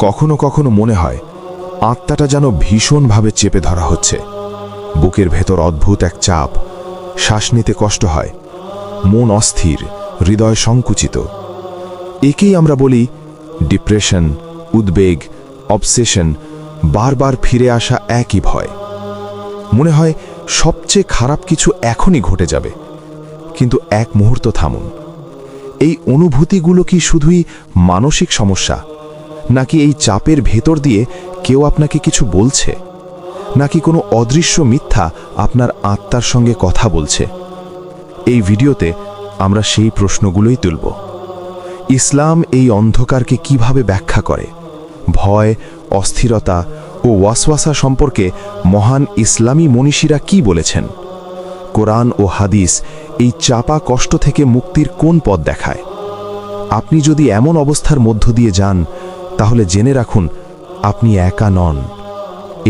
কখনো কখনো মনে হয় আত্মাটা যেন ভীষণভাবে চেপে ধরা হচ্ছে। বুকের ভেতর অদ্ভুত এক চাপ, শ্বাস নিতে কষ্ট হয়, মন অস্থির, হৃদয় সংকুচিত। একেই আমরা বলি ডিপ্রেশন, উদ্বেগ, অবসেশন, বারবার ফিরে আসা একই ভয়। মনে হয় সবচেয়ে খারাপ কিছু এখনই ঘটে যাবে। কিন্তু এক মুহূর্ত থামুন। এই অনুভূতিগুলো কি শুধুই মানসিক সমস্যা, নাকি এই চাপের ভেতর দিয়ে কেউ আপনাকে কিছু বলছে, নাকি কোনো অদৃশ্য মিথ্যা আপনার আত্মার সঙ্গে কথা বলছে? এই ভিডিওতে আমরা সেই প্রশ্নগুলোই তুলব। ইসলাম এই অন্ধকারকে কিভাবে ব্যাখ্যা করে, ভয়, অস্থিরতা ও ওয়াসওয়াসা সম্পর্কে মহান ইসলামী মনীষীরা কি বলেছেন? কোরআন ও হাদিস এই চাপা কষ্ট থেকে মুক্তির কোন পথ দেখায়? আপনি যদি এমন অবস্থার মধ্য দিয়ে যান, তাহলে জেনে রাখুন আপনি একা নন।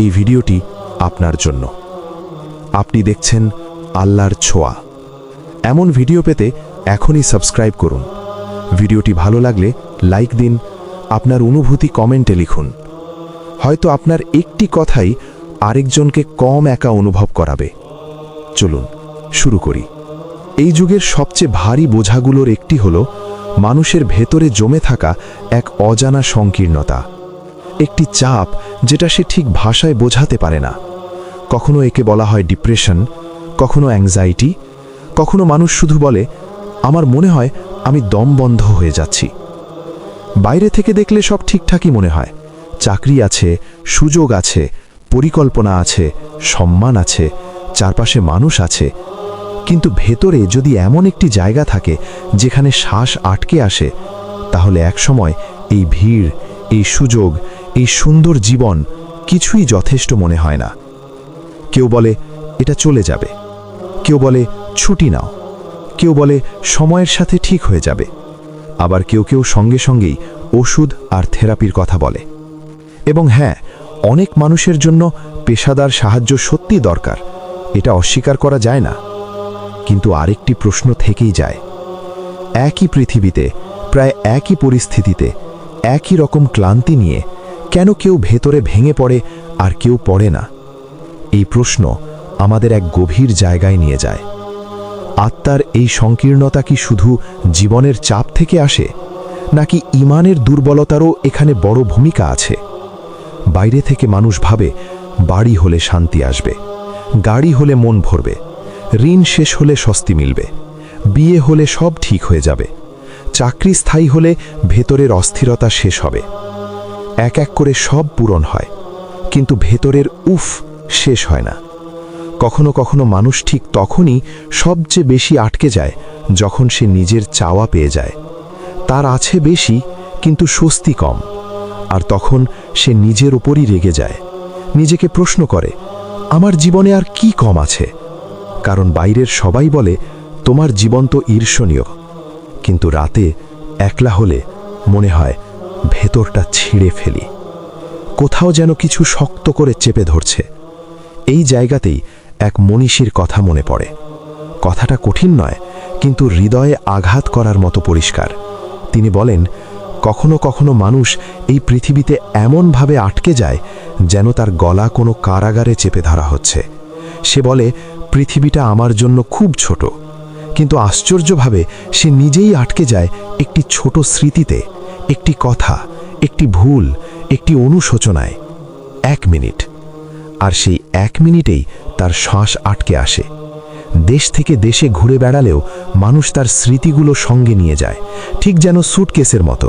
এই ভিডিওটি আপনার জন্য। আপনি দেখছেন আল্লাহর ছোঁয়া। এমন ভিডিও পেতে এখনই সাবস্ক্রাইব করুন। ভিডিওটি ভালো লাগলে লাইক দিন, আপনার অনুভূতি কমেন্টে লিখুন। হয়তো আপনার একটি কথাই আরেকজনকে কম একা অনুভব করাবে। চলুন শুরু করি। এই যুগের সবচেয়ে ভারী বোঝাগুলোর একটি হলো মানুষের ভেতরে জমে থাকা এক অজানা সংকীর্ণতা, একটি চাপ যেটা সে ঠিক ভাষায় বোঝাতে পারে না। কখনো একে বলা হয় ডিপ্রেশন, কখনো অ্যাংজাইটি, কখনো মানুষ শুধু বলে আমার মনে হয় আমি দম বন্ধ হয়ে যাচ্ছি। বাইরে থেকে দেখলে সব ঠিকঠাকই মনে হয়, চাকরি আছে, সুযোগ আছে, পরিকল্পনা আছে, সম্মান আছে, চারপাশে মানুষ আছে। কিন্তু ভেতরে যদি এমন একটি জায়গা থাকে যেখানে শ্বাস আটকে আসে, তাহলে একসময় এই ভিড়, এই সুযোগ, এই সুন্দর জীবন কিছুই যথেষ্ট মনে হয় না। কেউ বলে এটা চলে যাবে, কেউ বলে ছুটি নাও, কেউ বলে সময়ের সাথে ঠিক হয়ে যাবে, আবার কেউ কেউ সঙ্গে সঙ্গেই ওষুধ আর থেরাপির কথা বলে। এবং হ্যাঁ, অনেক মানুষের জন্য পেশাদার সাহায্য সত্যি দরকার, এটা অস্বীকার করা যায় না। কিন্তু আরেকটি প্রশ্ন থেকেই যায়, একই পৃথিবীতে, প্রায় একই পরিস্থিতিতে, একই রকম ক্লান্তি নিয়ে কেন কেউ ভেতরে ভেঙে পড়ে আর কেউ পড়ে না? এই প্রশ্ন আমাদের এক গভীর জায়গায় নিয়ে যায়। আত্মার এই সংকীর্ণতা কি শুধু জীবনের চাপ থেকে আসে, নাকি ঈমানের দুর্বলতারও এখানে বড় ভূমিকা আছে? বাইরে থেকে মানুষ ভাবে বাড়ি হলে শান্তি আসবে, গাড়ি হলে মন ভরবে, ঋণ শেষ হলে স্বস্তি মিলবে, বিয়ে হলে সব ঠিক হয়ে যাবে, চাকরি স্থায়ী হলে ভেতরের অস্থিরতা শেষ হবে। এক এক করে সব পূরণ হয়, কিন্তু ভেতরের উফ শেষ হয় না। কখনো কখনো মানুষ ঠিক তখনই সবচেয়ে বেশি আটকে যায় যখন সে নিজের চাওয়া পেয়ে যায়। তার আছে বেশি কিন্তু স্বস্তি কম, আর তখন সে নিজের উপরই রেগে যায়, নিজেকে প্রশ্ন করে আমার জীবনে আর কি কম আছে? কারণ বাইরের সবাই বলে তোমার জীবন তো ঈর্ষণীয়, কিন্তু রাতে একলা হলে মনে হয় ভেতরটা ছিঁড়ে ফেলি, কোথাও যেন কিছু শক্ত করে চেপে ধরছে। এই জায়গাতেই এক মনীষীর কথা মনে পড়ে। কথাটা কঠিন নয়, কিন্তু হৃদয়ে আঘাত করার মতো পরিষ্কার। তিনি বলেন, কখনো কখনো মানুষ এই পৃথিবীতে এমনভাবে আটকে যায় যেন তার গলা কোনো কারাগারে চেপে ধরা হচ্ছে। সে বলে পৃথিবীটা আমার জন্য খুব ছোট, কিন্তু আশ্চর্যভাবে সে নিজেই আটকে যায় একটি ছোট স্মৃতিতে, একটি কথা, একটি ভুল, একটি অনুশোচনায়। 1 মিনিট, আর সেই 1 মিনিটেই তার শ্বাস আটকে আসে। দেশ থেকে দেশে ঘুরে বেড়ালেও মানুষ তার স্মৃতিগুলো সঙ্গে নিয়ে যায়, ঠিক যেন সুটকেসের মতো।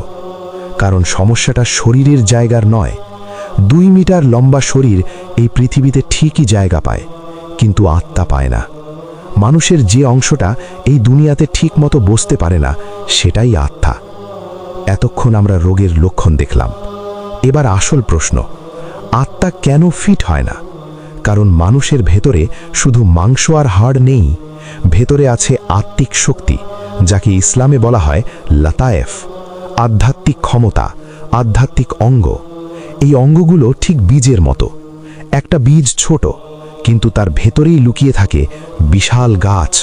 কারণ সমস্যাটা শরীরের জায়গার নয়। 2 মিটার লম্বা শরীর এই পৃথিবীতে ঠিকই জায়গা পায়, কিন্তু আত্মা পায় না। মানুষের যে অংশটা এই দুনিয়াতে ঠিক মতো বসতে পারে না, সেটাই আত্মা। এতক্ষণ আমরা রোগের লক্ষণ দেখলাম, এবার আসল প্রশ্ন, আত্মা কেন ফিট হয় না? কারণ মানুষের ভেতরে শুধু মাংস আর হাড় নেই, ভেতরে আছে আত্মিক শক্তি, যাকে ইসলামে বলা হয় লাতায়েফ, আধ্যাত্মিক ক্ষমতা, আধ্যাত্মিক অঙ্গ। এই অঙ্গগুলো ঠিক বীজের মতো। একটা বীজ ছোট, কিন্তু তার ভেতরেই লুকিয়ে থাকে বিশাল গাছ,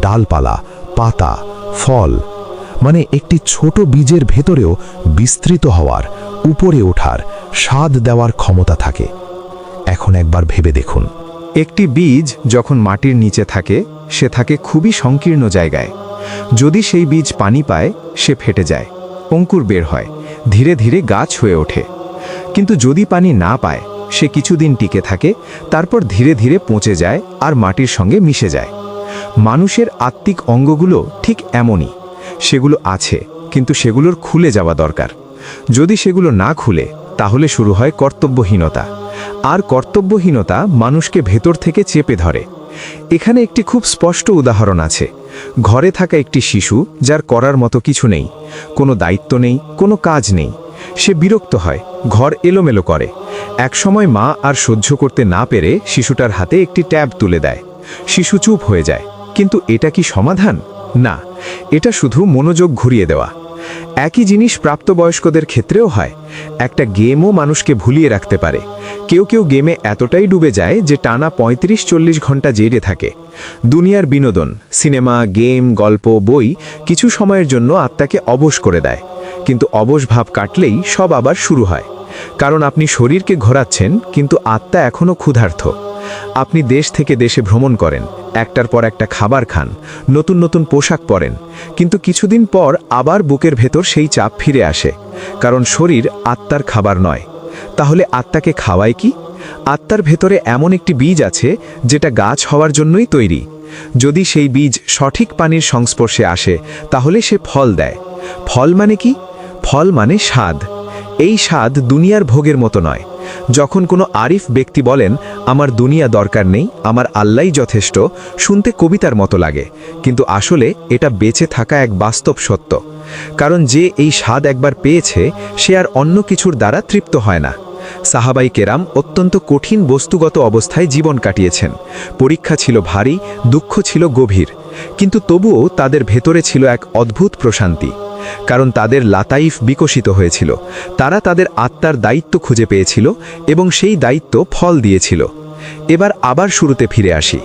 ডালপালা, পাতা, ফল। মানে একটি ছোট বীজের ভেতরেও বিস্তৃত হওয়ার, উপরে ওঠার স্বাদ দেওয়ার ক্ষমতা থাকে। এখন একবার ভেবে দেখুন, একটি বীজ যখন মাটির নিচে থাকে সে থাকে খুবই সংকীর্ণ জায়গায়। যদি সেই বীজ পানি পায় সে ফেটে যায়, অঙ্কুর বের হয়, ধীরে ধীরে গাছ হয়ে ওঠে। কিন্তু যদি পানি না পায় সে কিছুদিন টিকে থাকে, তারপর ধীরে ধীরে পচে যায় আর মাটির সঙ্গে মিশে যায়। মানুষের আত্মিক অঙ্গগুলো ঠিক এমনই। সেগুলো আছে, কিন্তু সেগুলোর খুলে যাওয়া দরকার। যদি সেগুলো না খুলে তাহলে শুরু হয় কর্তব্যহীনতা, আর কর্তব্যহীনতা মানুষকে ভেতর থেকে চেপে ধরে। এখানে একটি খুব স্পষ্ট উদাহরণ আছে। ঘরে থাকা একটি শিশু যার করার মতো কিছু নেই, কোনো দায়িত্ব নেই, কোনো কাজ নেই। সে বিরক্ত হয়, ঘর এলোমেলো করে। একসময় মা আর সহ্য করতে না পেরে শিশুটার হাতে একটি ট্যাব তুলে দেয়। শিশু চুপ হয়ে যায়। কিন্তু এটা কি সমাধান? না, এটা শুধু মনোযোগ ঘুরিয়ে দেওয়া। একই জিনিস প্রাপ্তবয়স্কদের ক্ষেত্রেও হয়। একটা গেমও মানুষকে ভুলিয়ে রাখতে পারে। কেউ কেউ গেমে এতটাই ডুবে যায় যে টানা 35-40 ঘন্টা জেগে থাকে। দুনিয়ার বিনোদন, সিনেমা, গেম, গল্প, বই কিছু সময়ের জন্য আত্মাকে অবশ করে দেয়। কিন্তু অবশ ভাব কাটলেই সব আবার শুরু হয়। কারণ আপনি শরীরকে ঘোরাচ্ছেন, কিন্তু আত্মা এখনও ক্ষুধার্ত। আপনি দেশ থেকে দেশে ভ্রমণ করেন, একটার পর একটা খাবার খান, নতুন নতুন পোশাক পরেন, কিন্তু কিছুদিন পর আবার বুকের ভেতর সেই চাপ ফিরে আসে। কারণ শরীর আত্মার খাবার নয়। তাহলে আত্মাকে খাওয়ায় কি? আত্মার ভেতরে এমন একটি বীজ আছে যেটা গাছ হওয়ার জন্যই তৈরি। যদি সেই বীজ সঠিক পানির সংস্পর্শে আসে তাহলে সে ফল দেয়। ফল মানে কি? ফল মানে স্বাদ। এই স্বাদ দুনিয়ার ভোগের মতো নয়। যখন কোনো আরিফ ব্যক্তি বলেন, আমার দুনিয়া দরকার নেই, আমার আল্লাহই যথেষ্ট, শুনতে কবিতার মতো লাগে, কিন্তু আসলে এটা বেঁচে থাকা এক বাস্তব সত্য। কারণ যে এই স্বাদ একবার পেয়েছে সে আর অন্য কিছুর দ্বারা তৃপ্ত হয় না। সাহাবাই কেরাম অত্যন্ত কঠিন বস্তুগত অবস্থায় জীবন কাটিয়েছেন। পরীক্ষা ছিল ভারী, দুঃখ ছিল গভীর, কিন্তু তবুও তাদের ভেতরে ছিল এক অদ্ভুত প্রশান্তি। কারণ তাদের লাতাইফ বিকশিত হয়েছিল। তারা তাদের আত্মার দায়িত্ব খুঁজে পেয়েছিল এবং সেই দায়িত্ব ফল দিয়েছিল। এবার আবার শুরুতে ফিরে আসি।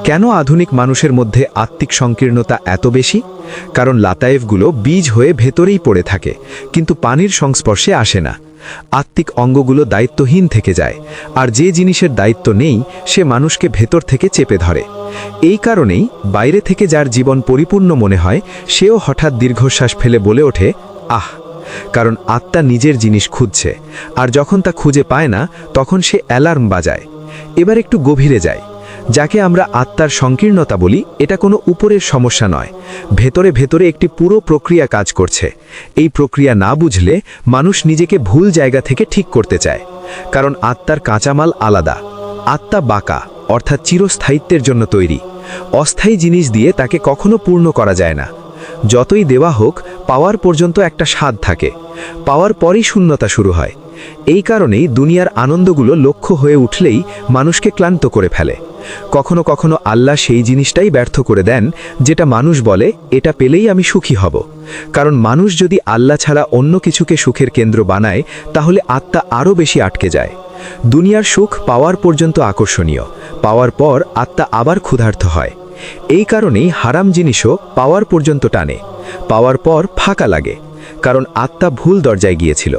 কেন আধুনিক মানুষের মধ্যে আত্মিক সংকীর্ণতা এত বেশি? কারণ লাতাইফগুলো বীজ হয়ে ভেতরেই পড়ে থাকে, কিন্তু পানির সংস্পর্শে আসে না। আত্মিক অঙ্গগুলো দায়িত্বহীন থেকে যায়, আর যে জিনিসের দায়িত্ব নেই সে মানুষকে ভেতর থেকে চেপে ধরে। এই কারণেই বাইরে থেকে যার জীবন পরিপূর্ণ মনে হয় সেও হঠাৎ দীর্ঘশ্বাস ফেলে বলে ওঠে, আহ! কারণ আত্মা নিজের জিনিস খুঁজছে, আর যখন তা খুঁজে পায় না তখন সে অ্যালার্ম বাজায়। এবার একটু গভীরে যায়। যাকে আমরা আত্মার সংকীর্ণতা বলি, এটা কোনো উপরের সমস্যা নয়। ভেতরে ভেতরে একটি পুরো প্রক্রিয়া কাজ করছে। এই প্রক্রিয়া না বুঝলে মানুষ নিজেকে ভুল জায়গা থেকে ঠিক করতে চায়। কারণ আত্মার কাঁচামাল আলাদা। আত্মা বাঁকা, অর্থাৎ চিরস্থায়িত্বের জন্য তৈরি। অস্থায়ী জিনিস দিয়ে তাকে কখনো পূর্ণ করা যায় না। যতই দেওয়া হোক, পাওয়ার পর্যন্ত একটা স্বাদ থাকে। পাওয়ার পরই শূন্যতা শুরু হয়। এই কারণেই দুনিয়ার আনন্দগুলো লক্ষ্য হয়ে উঠলেই মানুষকে ক্লান্ত করে ফেলে। কখনো কখনো আল্লাহ সেই জিনিসটাই ব্যর্থ করে দেন যেটা মানুষ বলে, এটা পেলেই আমি সুখী হব। কারণ মানুষ যদি আল্লাহ ছাড়া অন্য কিছুকে সুখের কেন্দ্র বানায় তাহলে আত্মা আরও বেশি আটকে যায়। দুনিয়ার সুখ পাওয়ার পর্যন্ত আকর্ষণীয়, পাওয়ার পর আত্মা আবার ক্ষুধার্ত হয়। এই কারণেই হারাম জিনিসও পাওয়ার পর্যন্ত টানে, পাওয়ার পর ফাঁকা লাগে, কারণ আত্মা ভুল দরজায় গিয়েছিল।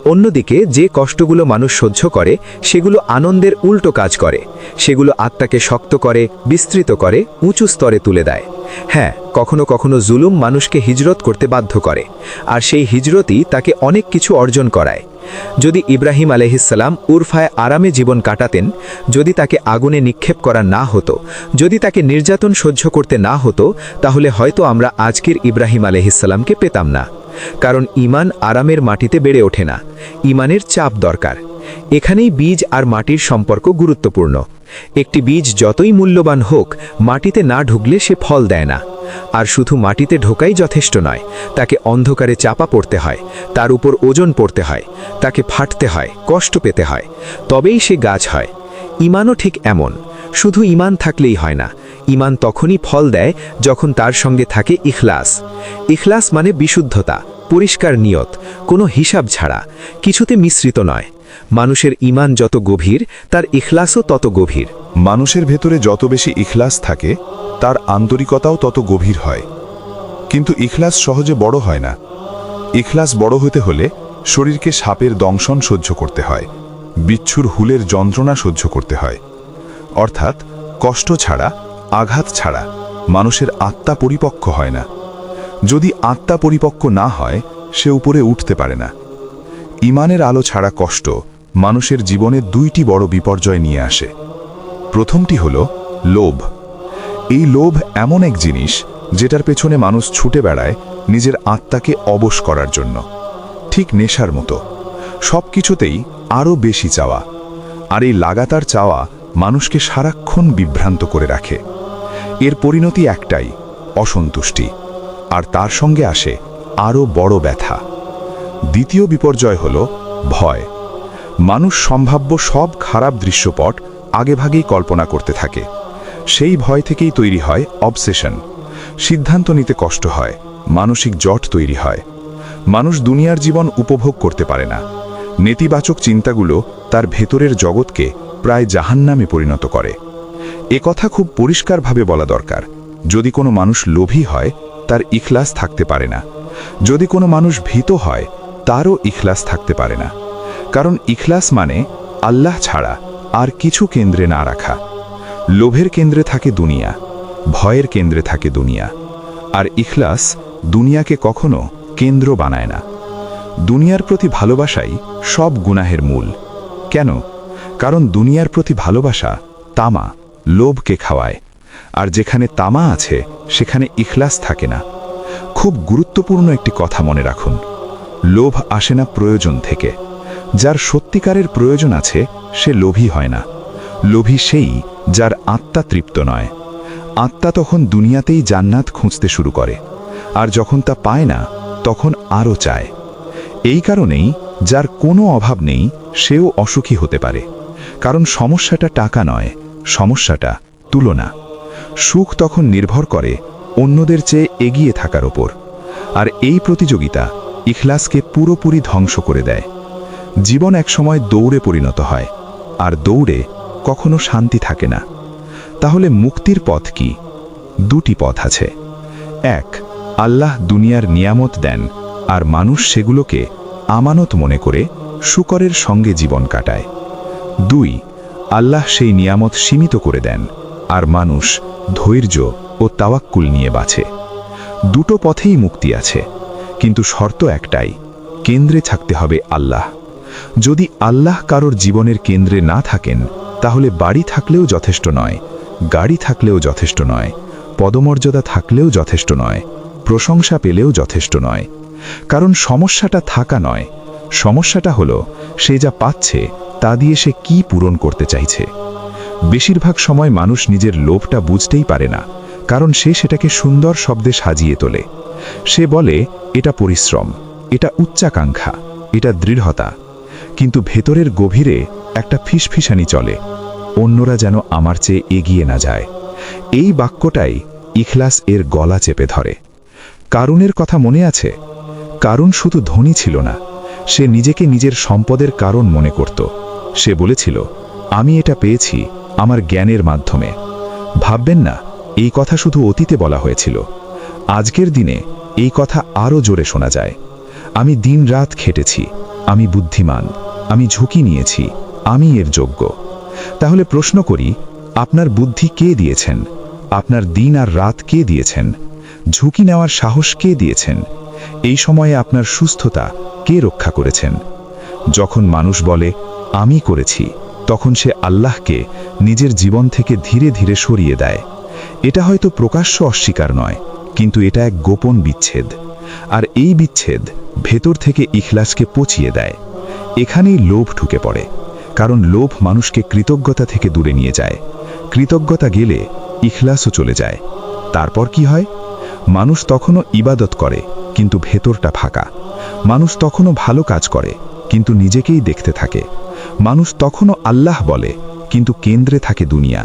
অন্যদিকে যে কষ্টগুলো মানুষ সহ্য করে সেগুলো আনন্দের উল্টো কাজ করে। সেগুলো আত্মাকে শক্ত করে, বিস্তৃত করে, উঁচু স্তরে তুলে দেয়। হ্যাঁ, কখনো কখনো জুলুম মানুষকে হিজরত করতে বাধ্য করে, আর সেই হিজরতই তাকে অনেক কিছু অর্জন করায়। যদি ইব্রাহিম আলাইহিসসালাম উরফায় আরামে জীবন কাটাতেন, যদি তাকে আগুনে নিক্ষেপ করা না হতো, যদি তাকে নির্যাতন সহ্য করতে না হতো, তাহলে হয়তো আমরা আজকের ইব্রাহিম আলাইহিসসালামকে পেতাম না। কারণ ঈমান আরামের মাটিতে বেড়ে ওঠে না, ঈমানের চাপ দরকার। এখানেই বীজ আর মাটির সম্পর্ক গুরুত্বপূর্ণ। একটি বীজ যতই মূল্যবান হোক, মাটিতে না ঢুকলে সে ফল দেয় না। আর শুধু মাটিতে ঢোকাই যথেষ্ট নয়, তাকে অন্ধকারে চাপা পড়তে হয়, তার উপর ওজন পড়তে হয়, তাকে ফাটতে হয়, কষ্ট পেতে হয়, তবেই সে গাছ হয়। ঈমানও ঠিক এমন। শুধু ঈমান থাকলেই হয় না, ঈমান তখনই ফল দেয় যখন তার সঙ্গে থাকে ইখলাস। ইখলাস মানে বিশুদ্ধতা, পরিষ্কার নিয়ত, কোনো হিসাব ছাড়া, কিছুতে মিশ্রিত নয়। মানুষের ঈমান যত গভীর, তার ইখলাসও তত গভীর। মানুষের ভেতরে যত বেশি ইখলাস থাকে তার আন্তরিকতাও তত গভীর হয়। কিন্তু ইখলাস সহজে বড় হয় না। ইখলাস বড় হতে হলে শরীরকে সাপের দংশন সহ্য করতে হয়, বিচ্ছুর হুলের যন্ত্রণা সহ্য করতে হয়। অর্থাৎ কষ্ট ছাড়া, আঘাত ছাড়া মানুষের আত্মা পরিপক্ক হয় না। যদি আত্মা পরিপক্ক না হয়, সে উপরে উঠতে পারে না। ঈমানের আলো ছাড়া কষ্ট মানুষের জীবনে দুইটি বড় বিপর্যয় নিয়ে আসে। প্রথমটি হল লোভ। এই লোভ এমন এক জিনিস যেটার পেছনে মানুষ ছুটে বেড়ায় নিজের আত্মাকে অবশ করার জন্য। ঠিক নেশার মতো, সব কিছুতেই আরও বেশি চাওয়া। আর এই লাগাতার চাওয়া মানুষকে সারাক্ষণ বিভ্রান্ত করে রাখে। এর পরিণতি একটাই, অসন্তুষ্টি। আর তার সঙ্গে আসে আরও বড় ব্যথা। দ্বিতীয় বিপর্যয় হল ভয়। মানুষ সম্ভাব্য সব খারাপ দৃশ্যপট আগেভাগেই কল্পনা করতে থাকে। সেই ভয় থেকেই তৈরি হয় অবসেশন। সিদ্ধান্ত নিতে কষ্ট হয়, মানসিক জট তৈরি হয়। মানুষ দুনিয়ার জীবন উপভোগ করতে পারে না। নেতিবাচক চিন্তাগুলো তার ভেতরের জগৎকে প্রায় জাহান্নামে পরিণত করে। এ কথা খুব পরিষ্কারভাবে বলা দরকার। যদি কোনো মানুষ লোভী হয়, তার ইখলাস থাকতে পারে না। যদি কোনো মানুষ ভীত হয়, তারও ইখলাস থাকতে পারে না। কারণ ইখলাস মানে আল্লাহ ছাড়া আর কিছু কেন্দ্রে না রাখা। লোভের কেন্দ্রে থাকে দুনিয়া, ভয়ের কেন্দ্রে থাকে দুনিয়া। আর ইখলাস দুনিয়াকে কখনো কেন্দ্র বানায় না। দুনিয়ার প্রতি ভালোবাসাই সব গুনাহের মূল। কেন? কারণ দুনিয়ার প্রতি ভালোবাসা তামা, লোভকে খাওয়ায়। আর যেখানে তামা আছে, সেখানে ইখলাস থাকে না। খুব গুরুত্বপূর্ণ একটি কথা মনে রাখুন, লোভ আসে না প্রয়োজন থেকে। যার সত্যিকারের প্রয়োজন আছে, সে লোভী হয় না। লোভী সেই যার আত্মা তৃপ্ত নয়। আত্মা তখন দুনিয়াতেই জান্নাত খুঁজতে শুরু করে, আর যখন তা পায় না, তখন আরও চায়। এই কারণেই যার কোনো অভাব নেই, সেও অসুখী হতে পারে। কারণ সমস্যাটা টাকা নয়, সমস্যাটা তুলনা। সুখ তখন নির্ভর করে অন্যদের চেয়ে এগিয়ে থাকার ওপর। আর এই প্রতিযোগিতা ইখলাসকে পুরোপুরি ধ্বংস করে দেয়। জীবন একসময় দৌড়ে পরিণত হয়, আর দৌড়ে কখনো শান্তি থাকে না। তাহলে মুক্তির পথ কি? দুটি পথ আছে। এক, আল্লাহ দুনিয়ার নিয়ামত দেন, আর মানুষ সেগুলোকে আমানত মনে করে শুকরের সঙ্গে জীবন কাটায়। দুই, আল্লাহ সেই নিয়ামত সীমিত করে দেন, আর মানুষ ধৈর্য ও তাওয়াক্কুল নিয়ে বাঁচে। দুটো পথেই মুক্তি আছে, কিন্তু শর্ত একটাই, কেন্দ্রে থাকতে হবে আল্লাহ। যদি আল্লাহ কারোর জীবনের কেন্দ্রে না থাকেন, তাহলে বাড়ি থাকলেও যথেষ্ট নয়, গাড়ি থাকলেও যথেষ্ট নয়, পদমর্যাদা থাকলেও যথেষ্ট নয়, প্রশংসা পেলেও যথেষ্ট নয়। কারণ সমস্যাটা থাকা নয়, সমস্যাটা হলো সে যা পাচ্ছে তা দিয়ে সে কি পূরণ করতে চাইছে। বেশিরভাগ সময় মানুষ নিজের লোভটা বুঝতেই পারে না, কারণ সে সেটাকে সুন্দর শব্দে সাজিয়ে তোলে। সে বলে, এটা পরিশ্রম, এটা উচ্চাকাঙ্ক্ষা, এটা দৃঢ়তা। কিন্তু ভেতরের গভীরে একটা ফিসফিসানি চলে, অন্যরা যেন আমার চেয়ে এগিয়ে না যায়। এই বাক্যটাই ইখলাস এর গলা চেপে ধরে। কারুনের কথা মনে আছে? কারুন শুধু ধনী ছিল না, সে নিজেকে নিজের সম্পদের কারণ মনে করত। সে বলেছিল, আমি এটা পেয়েছি আমার জ্ঞানের মাধ্যমে। ভাববেন না, এই কথা শুধু অতীতে বলা হয়েছিল। আজকের দিনে এই কথা আরও জোরে শোনা যায়। আমি দিনরাত খেটেছি, আমি বুদ্ধিমান, আমি ঝুঁকি নিয়েছি, আমি এর যোগ্য। তাহলে প্রশ্ন করি, আপনার বুদ্ধি কে দিয়েছেন? আপনার দিন আর রাত কে দিয়েছেন? ঝুঁকি নেওয়ার সাহস কে দিয়েছেন? এই সময়ে আপনার সুস্থতা কে রক্ষা করেছেন? যখন মানুষ বলে আমি করেছি, তখন সে আল্লাহকে নিজের জীবন থেকে ধীরে ধীরে সরিয়ে দেয়। এটা হয়তো প্রকাশ্য অস্বীকার নয়, কিন্তু এটা এক গোপন বিচ্ছেদ। আর এই বিচ্ছেদ ভেতর থেকে ইখলাসকে পচিয়ে দেয়। এখানেই লোভ ঢুকে পড়ে, কারণ লোভ মানুষকে কৃতজ্ঞতা থেকে দূরে নিয়ে যায়। কৃতজ্ঞতা গেলে ইখলাসও চলে যায়। তারপর কি হয়? মানুষ তখনও ইবাদত করে, কিন্তু ভেতরটা ফাঁকা। মানুষ তখনও ভালো কাজ করে, কিন্তু নিজেকেই দেখতে থাকে। মানুষ তখনও আল্লাহ বলে, কিন্তু কেন্দ্রে থাকে দুনিয়া।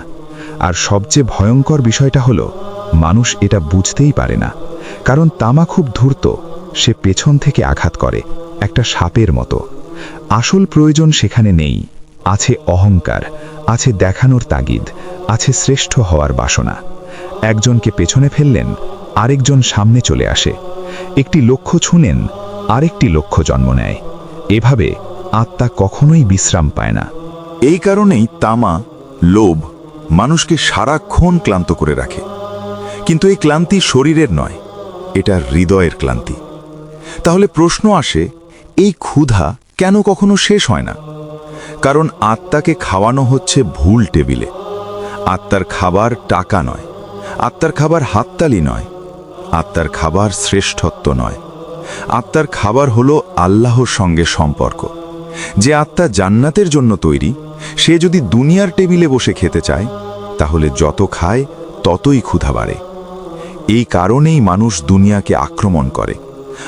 আর সবচেয়ে ভয়ঙ্কর বিষয়টা হলো, মানুষ এটা বুঝতেই পারে না। কারণ তামা খুব ধূর্ত, সে পেছন থেকে আঘাত করে, একটা সাপের মতো। আসল প্রয়োজন সেখানে নেই। আছে অহংকার, আছে দেখানোর তাগিদ, আছে শ্রেষ্ঠ হওয়ার বাসনা। একজনকে পেছনে ফেললেন, আরেকজন সামনে চলে আসে। একটি লক্ষ্য ছুঁনেন, আরেকটি লক্ষ্য জন্ম নেয়। এভাবে আত্মা কখনোই বিশ্রাম পায় না। এই কারণেই তামা, লোভ মানুষকে সারাক্ষণ ক্লান্ত করে রাখে। কিন্তু এই ক্লান্তি শরীরের নয়, এটা হৃদয়ের ক্লান্তি। তাহলে প্রশ্ন আসে, এই ক্ষুধা কেন কখনো শেষ হয় না? কারণ আত্মাকে খাওয়ানো হচ্ছে ভুল টেবিলে। আত্মার খাবার টাকা নয়, আত্মার খাবার হাততালি নয়, আত্মার খাবার শ্রেষ্ঠত্ব নয়। আত্মার খাবার হলো আল্লাহর সঙ্গে সম্পর্ক। যে আত্মা জান্নাতের জন্য তৈরি, সে যদি দুনিয়ার টেবিলে বসে খেতে চায়, তাহলে যত খায় ততই ক্ষুধা বাড়ে। এই কারণেই মানুষ দুনিয়াকে আক্রমণ করে,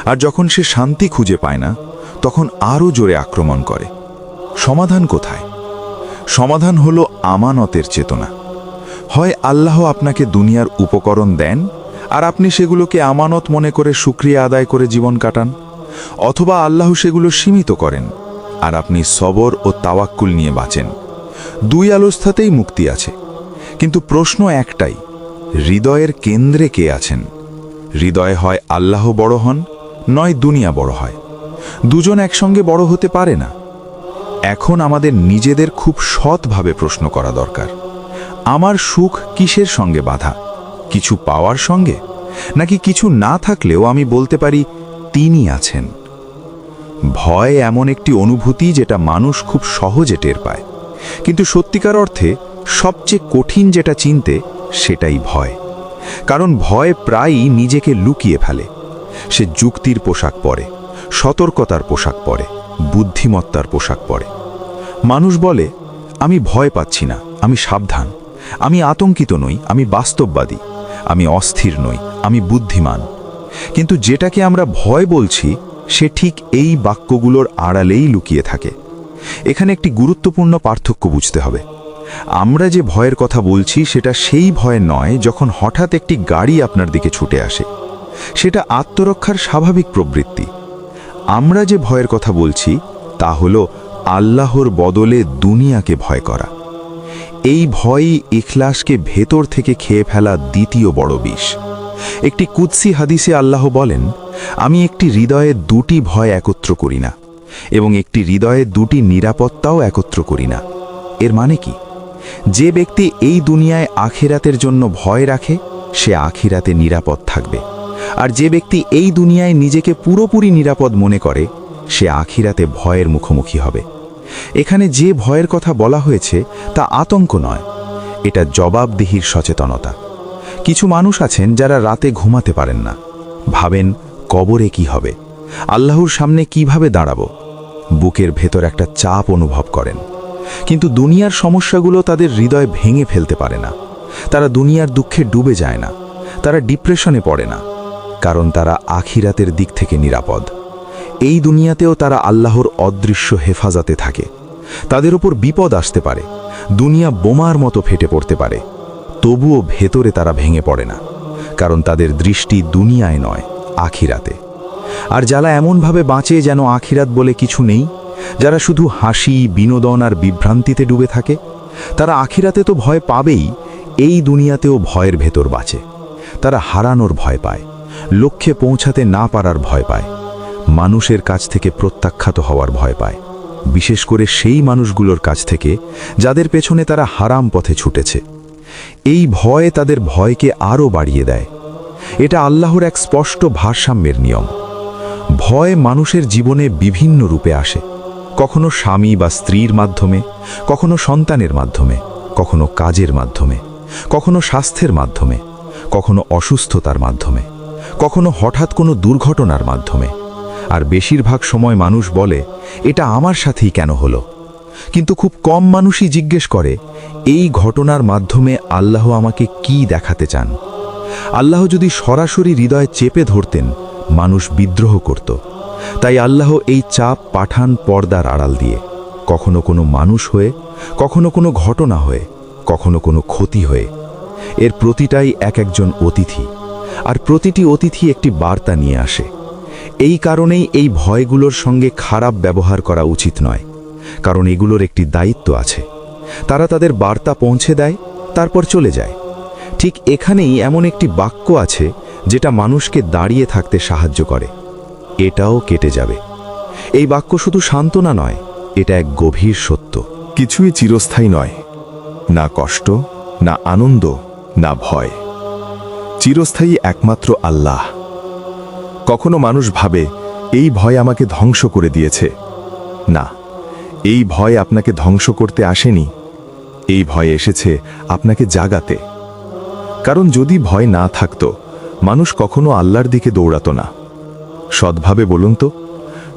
আর যখন সে শান্তি খুঁজে পায় না, তখন আরও জোরে আক্রমণ করে। সমাধান কোথায়? সমাধান হলো আমানতের চেতনা। হয় আল্লাহ আপনাকে দুনিয়ার উপকরণ দেন, আর আপনি সেগুলোকে আমানত মনে করে শুকরিয়া আদায় করে জীবন কাটান, অথবা আল্লাহ সেগুলো সীমিত করেন, আর আপনি সবর ও তাওয়াক্কুল নিয়ে বাঁচেন। দুই অবস্থাতেই মুক্তি আছে। কিন্তু প্রশ্ন একটাই, হৃদয়ের কেন্দ্রে কে আছেন? হৃদয়ে হয় আল্লাহ বড় হন, নয় দুনিয়া বড় হয়। দুজন একসঙ্গে বড় হতে পারে না। এখন আমাদের নিজেদের খুব সৎভাবে প্রশ্ন করা দরকার, আমার সুখ কিসের সঙ্গে বাঁধা? কিছু পাওয়ার সঙ্গে, নাকি কিছু না থাকলেও আমি বলতে পারি তিনি আছেন? ভয় এমন একটি অনুভূতি যেটা মানুষ খুব সহজে টের পায়, কিন্তু সত্যিকার অর্থে সবচেয়ে কঠিন যেটা চিনতে, সেটাই ভয়। কারণ ভয় প্রায়ই নিজেকে লুকিয়ে ফেলে। সে যুক্তির পোশাক পরে, সতর্কতার পোশাক পরে, বুদ্ধিমত্তার পোশাক পরে। মানুষ বলে, আমি ভয় পাচ্ছি না, আমি সাবধান, আমি আতঙ্কিত নই, আমি বাস্তববাদী, আমি অস্থির নই, আমি বুদ্ধিমান। কিন্তু যেটাকে আমরা ভয় বলছি, সে ঠিক এই বাক্যগুলোর আড়ালেই লুকিয়ে থাকে। এখানে একটি গুরুত্বপূর্ণ পার্থক্য বুঝতে হবে। আমরা যে ভয়ের কথা বলছি, সেটা সেই ভয় নয় যখন হঠাৎ একটি গাড়ি আপনার দিকে ছুটে আসে। সেটা আত্মরক্ষার স্বাভাবিক প্রবৃত্তি। আমরা যে ভয়ের কথা বলছি, তা হলো আল্লাহর বদলে দুনিয়াকে ভয় করা। এই ভয়ই ইখলাসকে ভেতর থেকে খেয়ে ফেলা দ্বিতীয় বড় বিষ। একটি কুদসি হাদিসে আল্লাহ বলেন, আমি একটি হৃদয়ে দুটি ভয় একত্র করি না, এবং একটি হৃদয়ে দুটি নিরাপত্তাও একত্র করি না। এর মানে কি? যে ব্যক্তি এই দুনিয়ায় আখিরাতের জন্য ভয় রাখে, সে আখিরাতে নিরাপদ থাকবে। আর যে ব্যক্তি এই দুনিয়ায় নিজেকে পুরোপুরি নিরাপদ মনে করে, সে আখিরাতে ভয়ের মুখোমুখি হবে। এখানে যে ভয়ের কথা বলা হয়েছে, তা আতঙ্ক নয়, এটা জবাবদিহির সচেতনতা। কিছু মানুষ আছেন যারা রাতে ঘুমাতে পারেন না, ভাবেন কবরে কি হবে, আল্লাহর সামনে কিভাবে দাঁড়াবো। বুকের ভেতর একটা চাপ অনুভব করেন। কিন্তু দুনিয়ার সমস্যাগুলো তাদের হৃদয় ভেঙে ফেলতে পারে না। তারা দুনিয়ার দুঃখে ডুবে যায় না, তারা ডিপ্রেশনে পড়ে না, কারণ তারা আখিরাতের দিক থেকে নিরাপদ। এই দুনিয়াতেও তারা আল্লাহর অদৃশ্য হেফাজতে থাকে। তাদের উপর বিপদ আসতে পারে, দুনিয়া বোমার মতো ফেটে পড়তে পারে, তবুও ভেতরে তারা ভেঙে পড়ে না, কারণ তাদের দৃষ্টি দুনিয়ায় নয়, আখিরাতে। আর যারা এমনভাবে বাঁচে যেন আখিরাত বলে কিছু নেই, যারা শুধু হাসি, বিনোদন আর বিভ্রান্তিতে ডুবে থাকে, তারা আখিরাতে তো ভয় পাবেই, এই দুনিয়াতেও ভয়ের ভেতর বাঁচে। তারা হারানোর ভয় পায়, লক্ষ্যে পৌঁছাতে না পারার ভয় পায়, মানুষের কাছ থেকে প্রত্যাখ্যাত হওয়ার ভয় পায়, বিশেষ করে সেই মানুষগুলোর কাছ থেকে যাদের পেছনে তারা হারাম পথে ছুটেছে। এই ভয় তাদের ভয়কে আরও বাড়িয়ে দেয়। এটা আল্লাহর এক স্পষ্ট ভারসাম্যের নিয়ম। ভয় মানুষের জীবনে বিভিন্ন রূপে আসে, কখনো স্বামী বা স্ত্রীর মাধ্যমে, কখনো সন্তানের মাধ্যমে, কখনো কাজের মাধ্যমে, কখনো স্বাস্থ্যের মাধ্যমে, কখনো অসুস্থতার মাধ্যমে, কখনো হঠাৎ কোনো দুর্ঘটনার মাধ্যমে। আর বেশিরভাগ সময় মানুষ বলে, এটা আমার সাথেই কেন হলো? কিন্তু খুব কম মানুষই জিজ্ঞেস করে, এই ঘটনার মাধ্যমে আল্লাহ আমাকে কি দেখাতে চান? আল্লাহ যদি সরাসরি হৃদয়ে চেপে ধরতেন, মানুষ বিদ্রোহ করত। তাই আল্লাহ এই চাপ পাঠান পর্দার আড়াল দিয়ে, কখনো কোনো মানুষ হয়ে, কখনো কোনো ঘটনা হয়ে, কখনো কোনো ক্ষতি হয়ে। এর প্রতিটাই এক একজন অতিথি, আর প্রতিটি অতিথি একটি বার্তা নিয়ে আসে। এই কারণেই এই ভয়গুলোর সঙ্গে খারাপ ব্যবহার করা উচিত নয়, কারণ এগুলোর একটি দায়িত্ব আছে। তারা তাদের বার্তা পৌঁছে দেয়, তারপর চলে যায়। ঠিক এখানেই এমন একটি বাক্য আছে যেটা মানুষকে দাঁড়িয়ে থাকতে সাহায্য করে, এটাও কেটে যাবে। এই বাক্য শুধু সান্ত্বনা নয়, এটা এক গভীর সত্য। কিছুই চিরস্থায়ী নয়, না কষ্ট, না আনন্দ, না ভয়। চিরস্থায়ী একমাত্র আল্লাহ। কখনো মানুষ ভাবে এই ভয় আমাকে ধ্বংস করে দিয়েছে। না, এই ভয় আপনাকে ধ্বংস করতে আসেনি। এই ভয় এসেছে আপনাকে জাগাতে। কারণ যদি ভয় না থাকতো, মানুষ কখনো আল্লাহর দিকে দৌড়াতো না। সৎভাবে বলুন তো,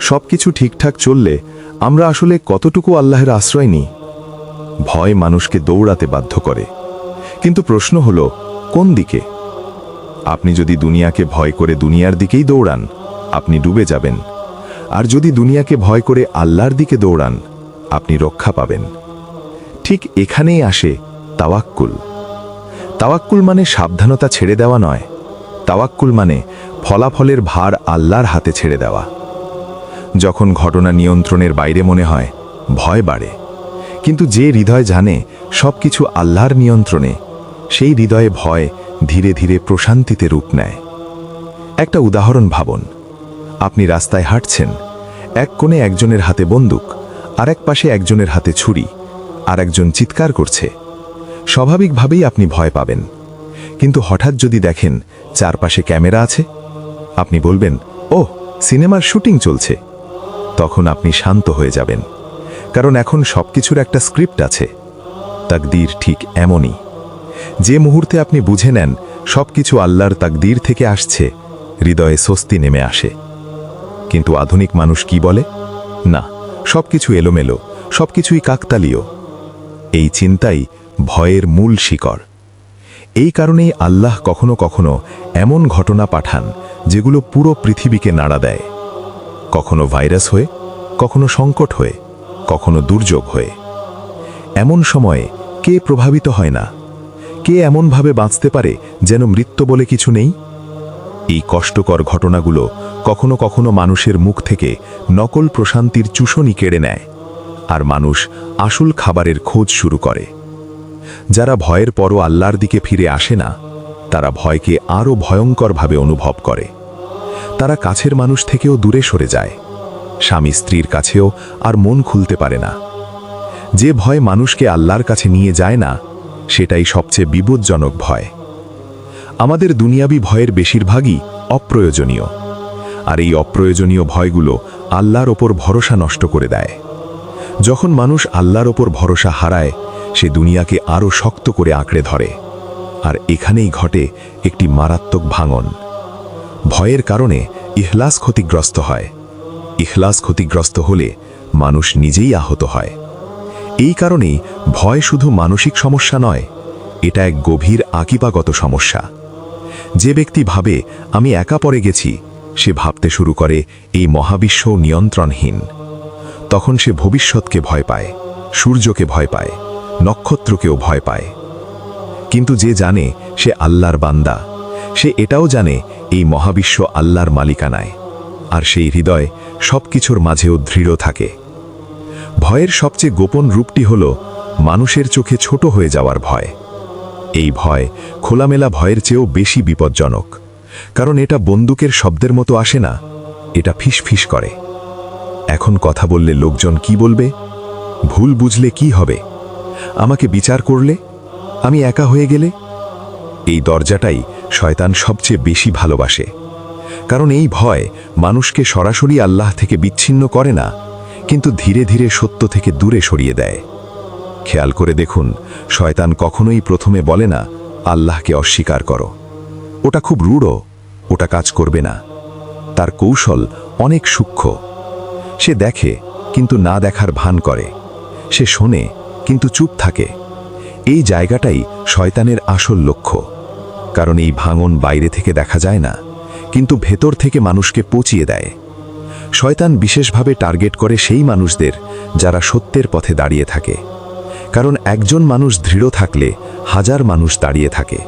সবকিছু ঠিকঠাক চললে আমরা আসলে কতটুকু আল্লাহের আশ্রয় নিই? ভয় মানুষকে দৌড়াতে বাধ্য করে, কিন্তু প্রশ্ন হলো কোন দিকে? আপনি যদি দুনিয়াকে ভয় করে দুনিয়ার দিকেই দৌড়ান, আপনি ডুবে যাবেন। আর যদি দুনিয়াকে ভয় করে আল্লাহর দিকে দৌড়ান, আপনি রক্ষা পাবেন। ঠিক এখানেই আসে তাওয়াক্কুল। তাওয়াক্কুল মানে সাবধানতা ছেড়ে দেওয়া নয়। তাওয়াক্কুল মানে ফলাফলের ভার আল্লাহর হাতে ছেড়ে দেওয়া। যখন ঘটনা নিয়ন্ত্রণের বাইরে মনে হয়, ভয় বাড়ে। কিন্তু যে হৃদয় জানে সবকিছু আল্লাহর নিয়ন্ত্রণে, সেই হৃদয়ে ভয় ধীরে ধীরে প্রশান্তিতে রূপ নেয়। একটা উদাহরণ ভাবুন। আপনি রাস্তায় হাঁটছেন, এক কোণে একজনের হাতে বন্দুক, আর এক পাশে একজনের হাতে ছুরি, আর একজন চিৎকার করছে। স্বাভাবিকভাবেই আপনি ভয় পাবেন। কিন্তু হঠাৎ যদি দেখেন চারপাশে ক্যামেরা আছে, আপনি বলবেন, ওহ, সিনেমার শুটিং চলছে। তখন আপনি শান্ত হয়ে যাবেন, কারণ এখন সবকিছুর একটা স্ক্রিপ্ট আছে। তাকদীর ঠিক এমনই। যে মুহূর্তে আপনি বুঝে নেন সবকিছু আল্লাহর তাকদীর থেকে আসছে, হৃদয়ে স্বস্তি নেমে আসে। কিন্তু আধুনিক মানুষ কি বলে? না, সবকিছু এলোমেলো, সবকিছুই কাকতালীয়। এই চিন্তাই ভয়ের মূল শিকড়। এই কারণেই আল্লাহ কখনো কখনো এমন ঘটনা পাঠান যেগুলো পুরো পৃথিবীকে নাড়া দেয়। কখনো ভাইরাস হয়ে, কখনো সংকট হয়ে, কখনো দুর্যোগ হয়ে। এমন সময়ে কে প্রভাবিত হয় না? কে এমনভাবে বাঁচতে পারে যেন মৃত্যু বলে কিছু নেই? এই কষ্টকর ঘটনাগুলো কখনো কখনো মানুষের মুখ থেকে নকল প্রশান্তির চুষনি কেড়ে নেয়, আর মানুষ আসল খাবারের খোঁজ শুরু করে। যারা ভয়ের পরও আল্লাহর দিকে ফিরে আসে না, তারা ভয়কে আরও ভয়ঙ্করভাবে অনুভব করে। তারা কাছের মানুষ থেকেও দূরে সরে যায়, স্বামী স্ত্রীর কাছেও আর মন খুলতে পারে না। যে ভয় মানুষকে আল্লাহর কাছে নিয়ে যায় না, সেটাই সবচেয়ে বিপজ্জনক ভয়। আমাদের দুনিয়াবি ভয়ের বেশিরভাগই অপ্রয়োজনীয়, আর এই অপ্রয়োজনীয় ভয়গুলো আল্লাহর ওপর ভরসা নষ্ট করে দেয়। যখন মানুষ আল্লাহর ওপর ভরসা হারায়, সে দুনিয়াকে আরও শক্ত করে আঁকড়ে ধরে। আর এখানেই ঘটে একটি মারাত্মক ভাঙন। ভয়ের কারণে ইখলাস ক্ষতিগ্রস্ত হয়। ইখলাস ক্ষতিগ্রস্ত হলে মানুষ নিজেই আহত হয়। এই কারণেই ভয় শুধু মানসিক সমস্যা নয়, এটা এক গভীর আকিবাগত সমস্যা। যে ব্যক্তি ভাবে আমি একা পড়ে গেছি, সে ভাবতে শুরু করে এই মহাবিশ্ব নিয়ন্ত্রণহীন। তখন সে ভবিষ্যৎকে ভয় পায়, সূর্যকে ভয় পায়, নক্ষত্রকেও ভয় পায়। কিন্তু যে জানে সে আল্লাহর বান্দা, সে এটাও জানে এই মহাবিশ্ব আল্লাহর মালিকানায়, আর সেই হৃদয় সবকিছুর মাঝেও দৃঢ় থাকে। ভয়ের সবচেয়ে গোপন রূপটি হল মানুষের চোখে ছোট হয়ে যাওয়ার ভয়। এই ভয় খোলামেলা ভয়ের চেয়েও বেশি বিপজ্জনক, কারণ এটা বন্দুকের শব্দের মতো আসে না, এটা ফিসফিস করে। এখন কথা বললে লোকজন কি বলবে? ভুল বুঝলে কি হবে? আমাকে বিচার করলে? আমি একা হয়ে গেলে? এই দরজাটাই শয়তান সবচেয়ে বেশি ভালোবাসে, কারণ এই ভয় মানুষকে সরাসরি আল্লাহ থেকে বিচ্ছিন্ন করে না, কিন্তু ধীরে ধীরে সত্য থেকে দূরে সরিয়ে দেয়। খেয়াল করে দেখুন, শয়তান কখনোই প্রথমে বলে না আল্লাহকে অস্বীকার করো। ওটা খুব রূঢ়, ওটা কাজ করবে না। তার কৌশল অনেক সূক্ষ্ম। সে দেখে কিন্তু না দেখার ভান করে, সে শোনে কিন্তু চুপ থাকে। এই জায়গাটাই শয়তানের আসল লক্ষ্য, কারণ এই ভাঙন বাইরে থেকে দেখা যায় না, কিন্তু ভেতর থেকে মানুষকে পচিয়ে দেয়। শয়তান বিশেষভাবে টার্গেট করে সেই মানুষদের যারা সত্যের পথে দাঁড়িয়ে থাকে, কারণ একজন মানুষ দৃঢ় থাকলে হাজার মানুষ দাঁড়িয়ে থাকে,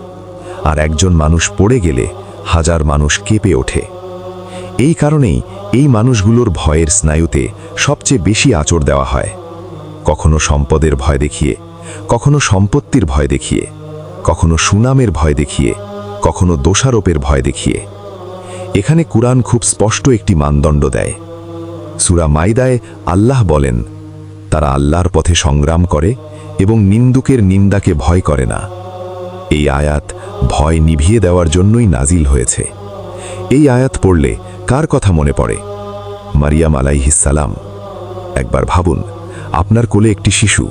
আর একজন মানুষ পড়ে গেলে হাজার মানুষ কেঁপে ওঠে। এই কারণেই এই মানুষগুলোর ভয়ের স্নায়ুতে সবচেয়ে বেশি আঁচড় দেওয়া হয়। কখনো সম্পদের ভয় দেখিয়ে, কখনো সম্পত্তির ভয় দেখিয়ে, কখনো সুনামের ভয় দেখিয়ে, কখনো দোষারোপের ভয় দেখিয়ে। এখানে কুরআন খুব স্পষ্ট একটি মানদণ্ড দেয়। সূরা মাইদায় আল্লাহ বলেন, তারা আল্লাহর পথে সংগ্রাম করে এবং নিন্দুকের নিন্দাকে ভয় করে না। এই আয়াত ভয় নিভিয়ে দেওয়ার জন্যই নাজিল হয়েছে। এই আয়াত পড়লে কার কথা মনে পড়ে? মারিয়াম আলাইহিস সালাম। একবার ভাবুন, আপনার কোলে একটি শিশু,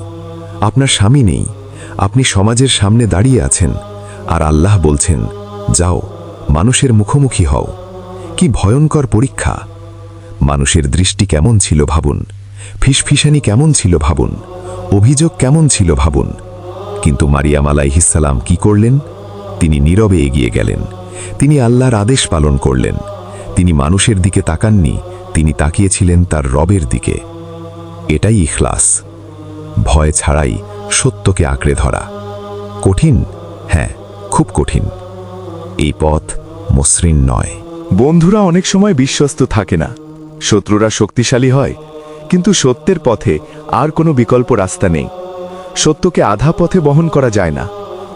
আপনার স্বামী নেই, আপনি সমাজের সামনে দাঁড়িয়ে আছেন, আর আল্লাহ বলছেন, যাও মানুষের মুখোমুখি হও। কি ভয়ঙ্কর পরীক্ষা! মানুষের দৃষ্টি কেমন ছিল ভাবুন, ফিসফিসানি কেমন ছিল ভাবুন, অভিযোগ কেমন ছিল ভাবুন। কিন্তু মারিয়াম আলাইহিস সালাম কি করলেন? তিনি নীরবে এগিয়ে গেলেন। তিনি আল্লাহর আদেশ পালন করলেন। তিনি মানুষের দিকে তাকাননি, তিনি তাকিয়েছিলেন তার রবের দিকে। এটাই ইখলাস, ভয় ছাড়াই সত্যকে আঁকড়ে ধরা। কঠিন, হ্যাঁ, খুব কঠিন। এই পথ মসৃণ নয়। বন্ধুরা অনেক সময় বিশ্বস্ত থাকে না, শত্রুরা শক্তিশালী হয়, কিন্তু সত্যের পথে আর কোনো বিকল্প রাস্তা নেই। সত্যকে আধা পথে বহন করা যায় না,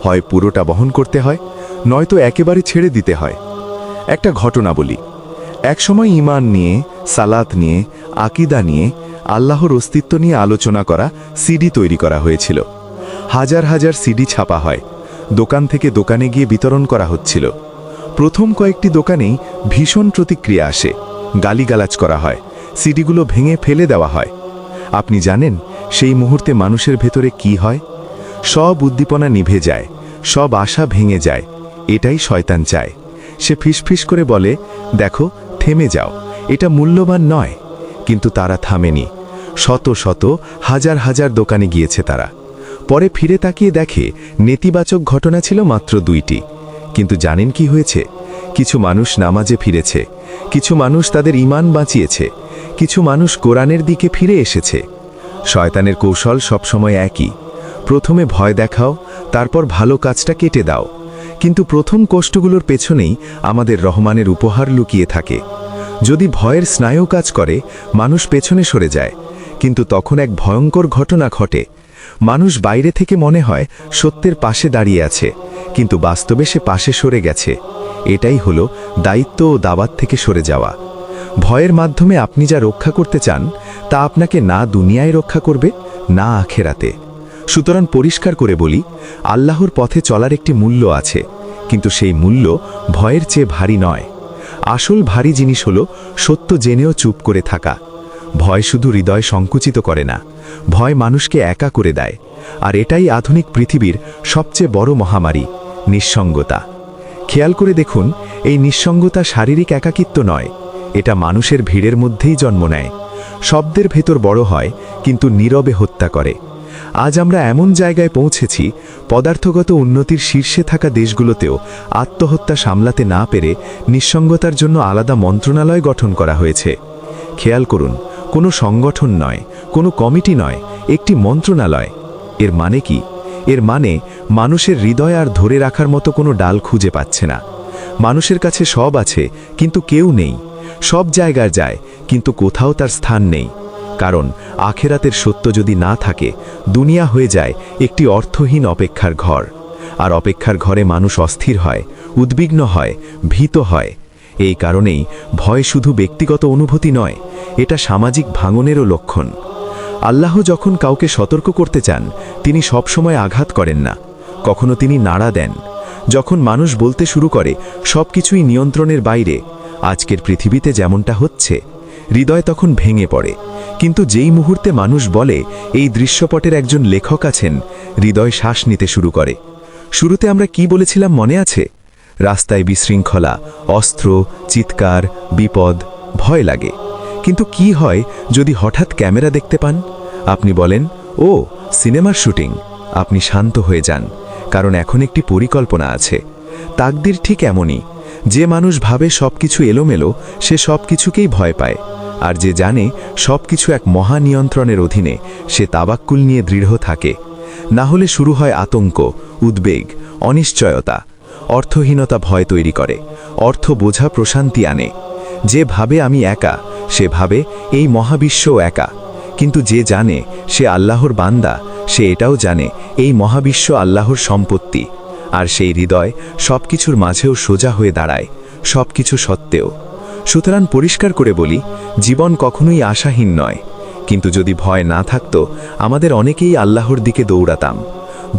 হয় পুরোটা বহন করতে হয়, নয়তো একেবারে ছেড়ে দিতে হয়। একটা ঘটনা বলি। একসময় ঈমান নিয়ে, সালাত নিয়ে, আকীদা নিয়ে, আল্লাহর অস্তিত্ব নিয়ে আলোচনা করা সিডি তৈরি করা হয়েছিল। হাজার হাজার সিডি ছাপা হয়, দোকান থেকে দোকানে গিয়ে বিতরণ করা হচ্ছিল। প্রথম কয়েকটি দোকানেই ভীষণ প্রতিক্রিয়া আসে, গালিগালাজ করা হয়, সিডিগুলো ভেঙে ফেলে দেওয়া হয়। আপনি জানেন সেই মুহূর্তে মানুষের ভেতরে কি হয়? সব উদ্দীপনা নিভে যায়, সব আশা ভেঙে যায়। এটাই শয়তান চায়। সে ফিসফিস করে বলে, দেখো, থেমে যাও, এটা মূল্যবান নয়। কিন্তু তারা থামেনি। শত শত হাজার হাজার দোকানে গিয়েছে তারা। পরে ফিরে তাকিয়ে দেখে নেতিবাচক ঘটনা ছিল মাত্র 2টি। কিন্তু জানেন কি হয়েছে? কিছু মানুষ নামাজে ফিরেছে, কিছু মানুষ তাদের ঈমান বাঁচিয়েছে, কিছু মানুষ কোরআনের দিকে ফিরে এসেছে। শয়তানের কৌশল সবসময় একই। প্রথমে ভয় দেখাও, তারপর ভালো কাজটা কেটে দাও। কিন্তু প্রথম কষ্টগুলোর পেছনেই আমাদের রহমানের উপহার লুকিয়ে থাকে। যদি ভয়ের স্নায়ু কাজ করে, মানুষ পেছনে সরে যায়। কিন্তু তখন এক ভয়ঙ্কর ঘটনা ঘটে। মানুষ বাইরে থেকে মনে হয় সত্যের পাশে দাঁড়িয়ে আছে, কিন্তু বাস্তবে সে পাশে সরে গেছে। এটাই হলো দায়িত্ব ও দাওয়াত থেকে সরে যাওয়া। ভয়ের মাধ্যমে আপনি যা রক্ষা করতে চান, তা আপনাকে না দুনিয়ায় রক্ষা করবে, না আখেরাতে। সুতরাং পরিষ্কার করে বলি, আল্লাহর পথে চলার একটি মূল্য আছে, কিন্তু সেই মূল্য ভয়ের চেয়ে ভারী নয়। আসল ভারী জিনিস হলো সত্য জেনেও চুপ করে থাকা। ভয় শুধু হৃদয় সংকুচিত করে না, ভয় মানুষকে একা করে দেয়। আর এটাই আধুনিক পৃথিবীর সবচেয়ে বড় মহামারী, নিঃসঙ্গতা। খেয়াল করে দেখুন, এই নিঃসঙ্গতা শারীরিক একাকিত্ব নয়, এটা মানুষের ভিড়ের মধ্যেই জন্ম নেয়। শব্দের ভেতর বড় হয়, কিন্তু নীরবে হত্যা করে। আজ আমরা এমন জায়গায় পৌঁছেছি, পদার্থগত উন্নতির শীর্ষে থাকা দেশগুলোতেও আত্মহত্যা সামলাতে না পেরে নিঃসঙ্গতার জন্য আলাদা মন্ত্রণালয় গঠন করা হয়েছে। খেয়াল করুন, কোনো সংগঠন নয়, কোনো কমিটি নয়, একটি মন্ত্রণালয়। এর মানে কি? এর মানে মানুষের হৃদয় আর ধরে রাখার মতো কোনো ডাল খুঁজে পাচ্ছে না। মানুষের কাছে সব আছে, কিন্তু কেউ নেই। সব জায়গায় যায়, কিন্তু কোথাও তার স্থান নেই। কারণ আখেরাতের সত্য যদি না থাকে, দুনিয়া হয়ে যায় একটি অর্থহীন অপেক্ষার ঘর। আর অপেক্ষার ঘরে মানুষ অস্থির হয়, উদ্বিগ্ন হয়, ভীত হয়। এই কারণেই ভয় শুধু ব্যক্তিগত অনুভূতি নয়, এটা সামাজিক ভাঙনেরও লক্ষণ। আল্লাহ যখন কাউকে সতর্ক করতে চান, তিনি সবসময় আঘাত করেন না, কখনো তিনি নাড়া দেন। যখন মানুষ বলতে শুরু করে সবকিছুই নিয়ন্ত্রণের বাইরে, আজকের পৃথিবীতে যেমনটা হচ্ছে, হৃদয় তখন ভেঙে পড়ে। কিন্তু যেই মুহূর্তে মানুষ বলে এই দৃশ্যপটের একজন লেখক আছেন, হৃদয় শ্বাস নিতে শুরু করে। শুরুতে আমরা কি বলেছিলাম মনে আছে? রাস্তায় বিশৃঙ্খলা, অস্ত্র, চিৎকার, বিপদ, ভয় লাগে। কিন্তু কি হয় যদি হঠাৎ ক্যামেরা দেখতে পান? আপনি বলেন, ও সিনেমার শুটিং। আপনি শান্ত হয়ে যান, কারণ এখন একটি পরিকল্পনা আছে। তাকদির ঠিক এমনই। যে মানুষ ভাবে সবকিছু এলোমেলো, সে সবকিছুকেই ভয় পায়। আর যে জানে সবকিছু এক মহানিয়ন্ত্রণের অধীনে, সে তাবাক্কুল নিয়ে দৃঢ় থাকে। না হলে শুরু হয় আতঙ্ক, উদ্বেগ, অনিশ্চয়তা। অর্থহীনতা ভয় তৈরি করে, অর্থ বোঝা প্রশান্তি আনে। যে ভাবে আমি একা, সে ভাবে এই মহাবিশ্বও একা। কিন্তু যে জানে সে আল্লাহর বান্দা, সে এটাও জানে এই মহাবিশ্ব আল্লাহর সম্পত্তি। আর সেই হৃদয় সবকিছুর মাঝেও সোজা হয়ে দাঁড়ায়, সবকিছু সত্ত্বেও। সুতরাং পরিষ্কার করে বলি, জীবন কখনোই আশাহীন নয়, কিন্তু যদি ভয় না থাকতো আমাদের অনেকেই আল্লাহর দিকে দৌড়াতাম।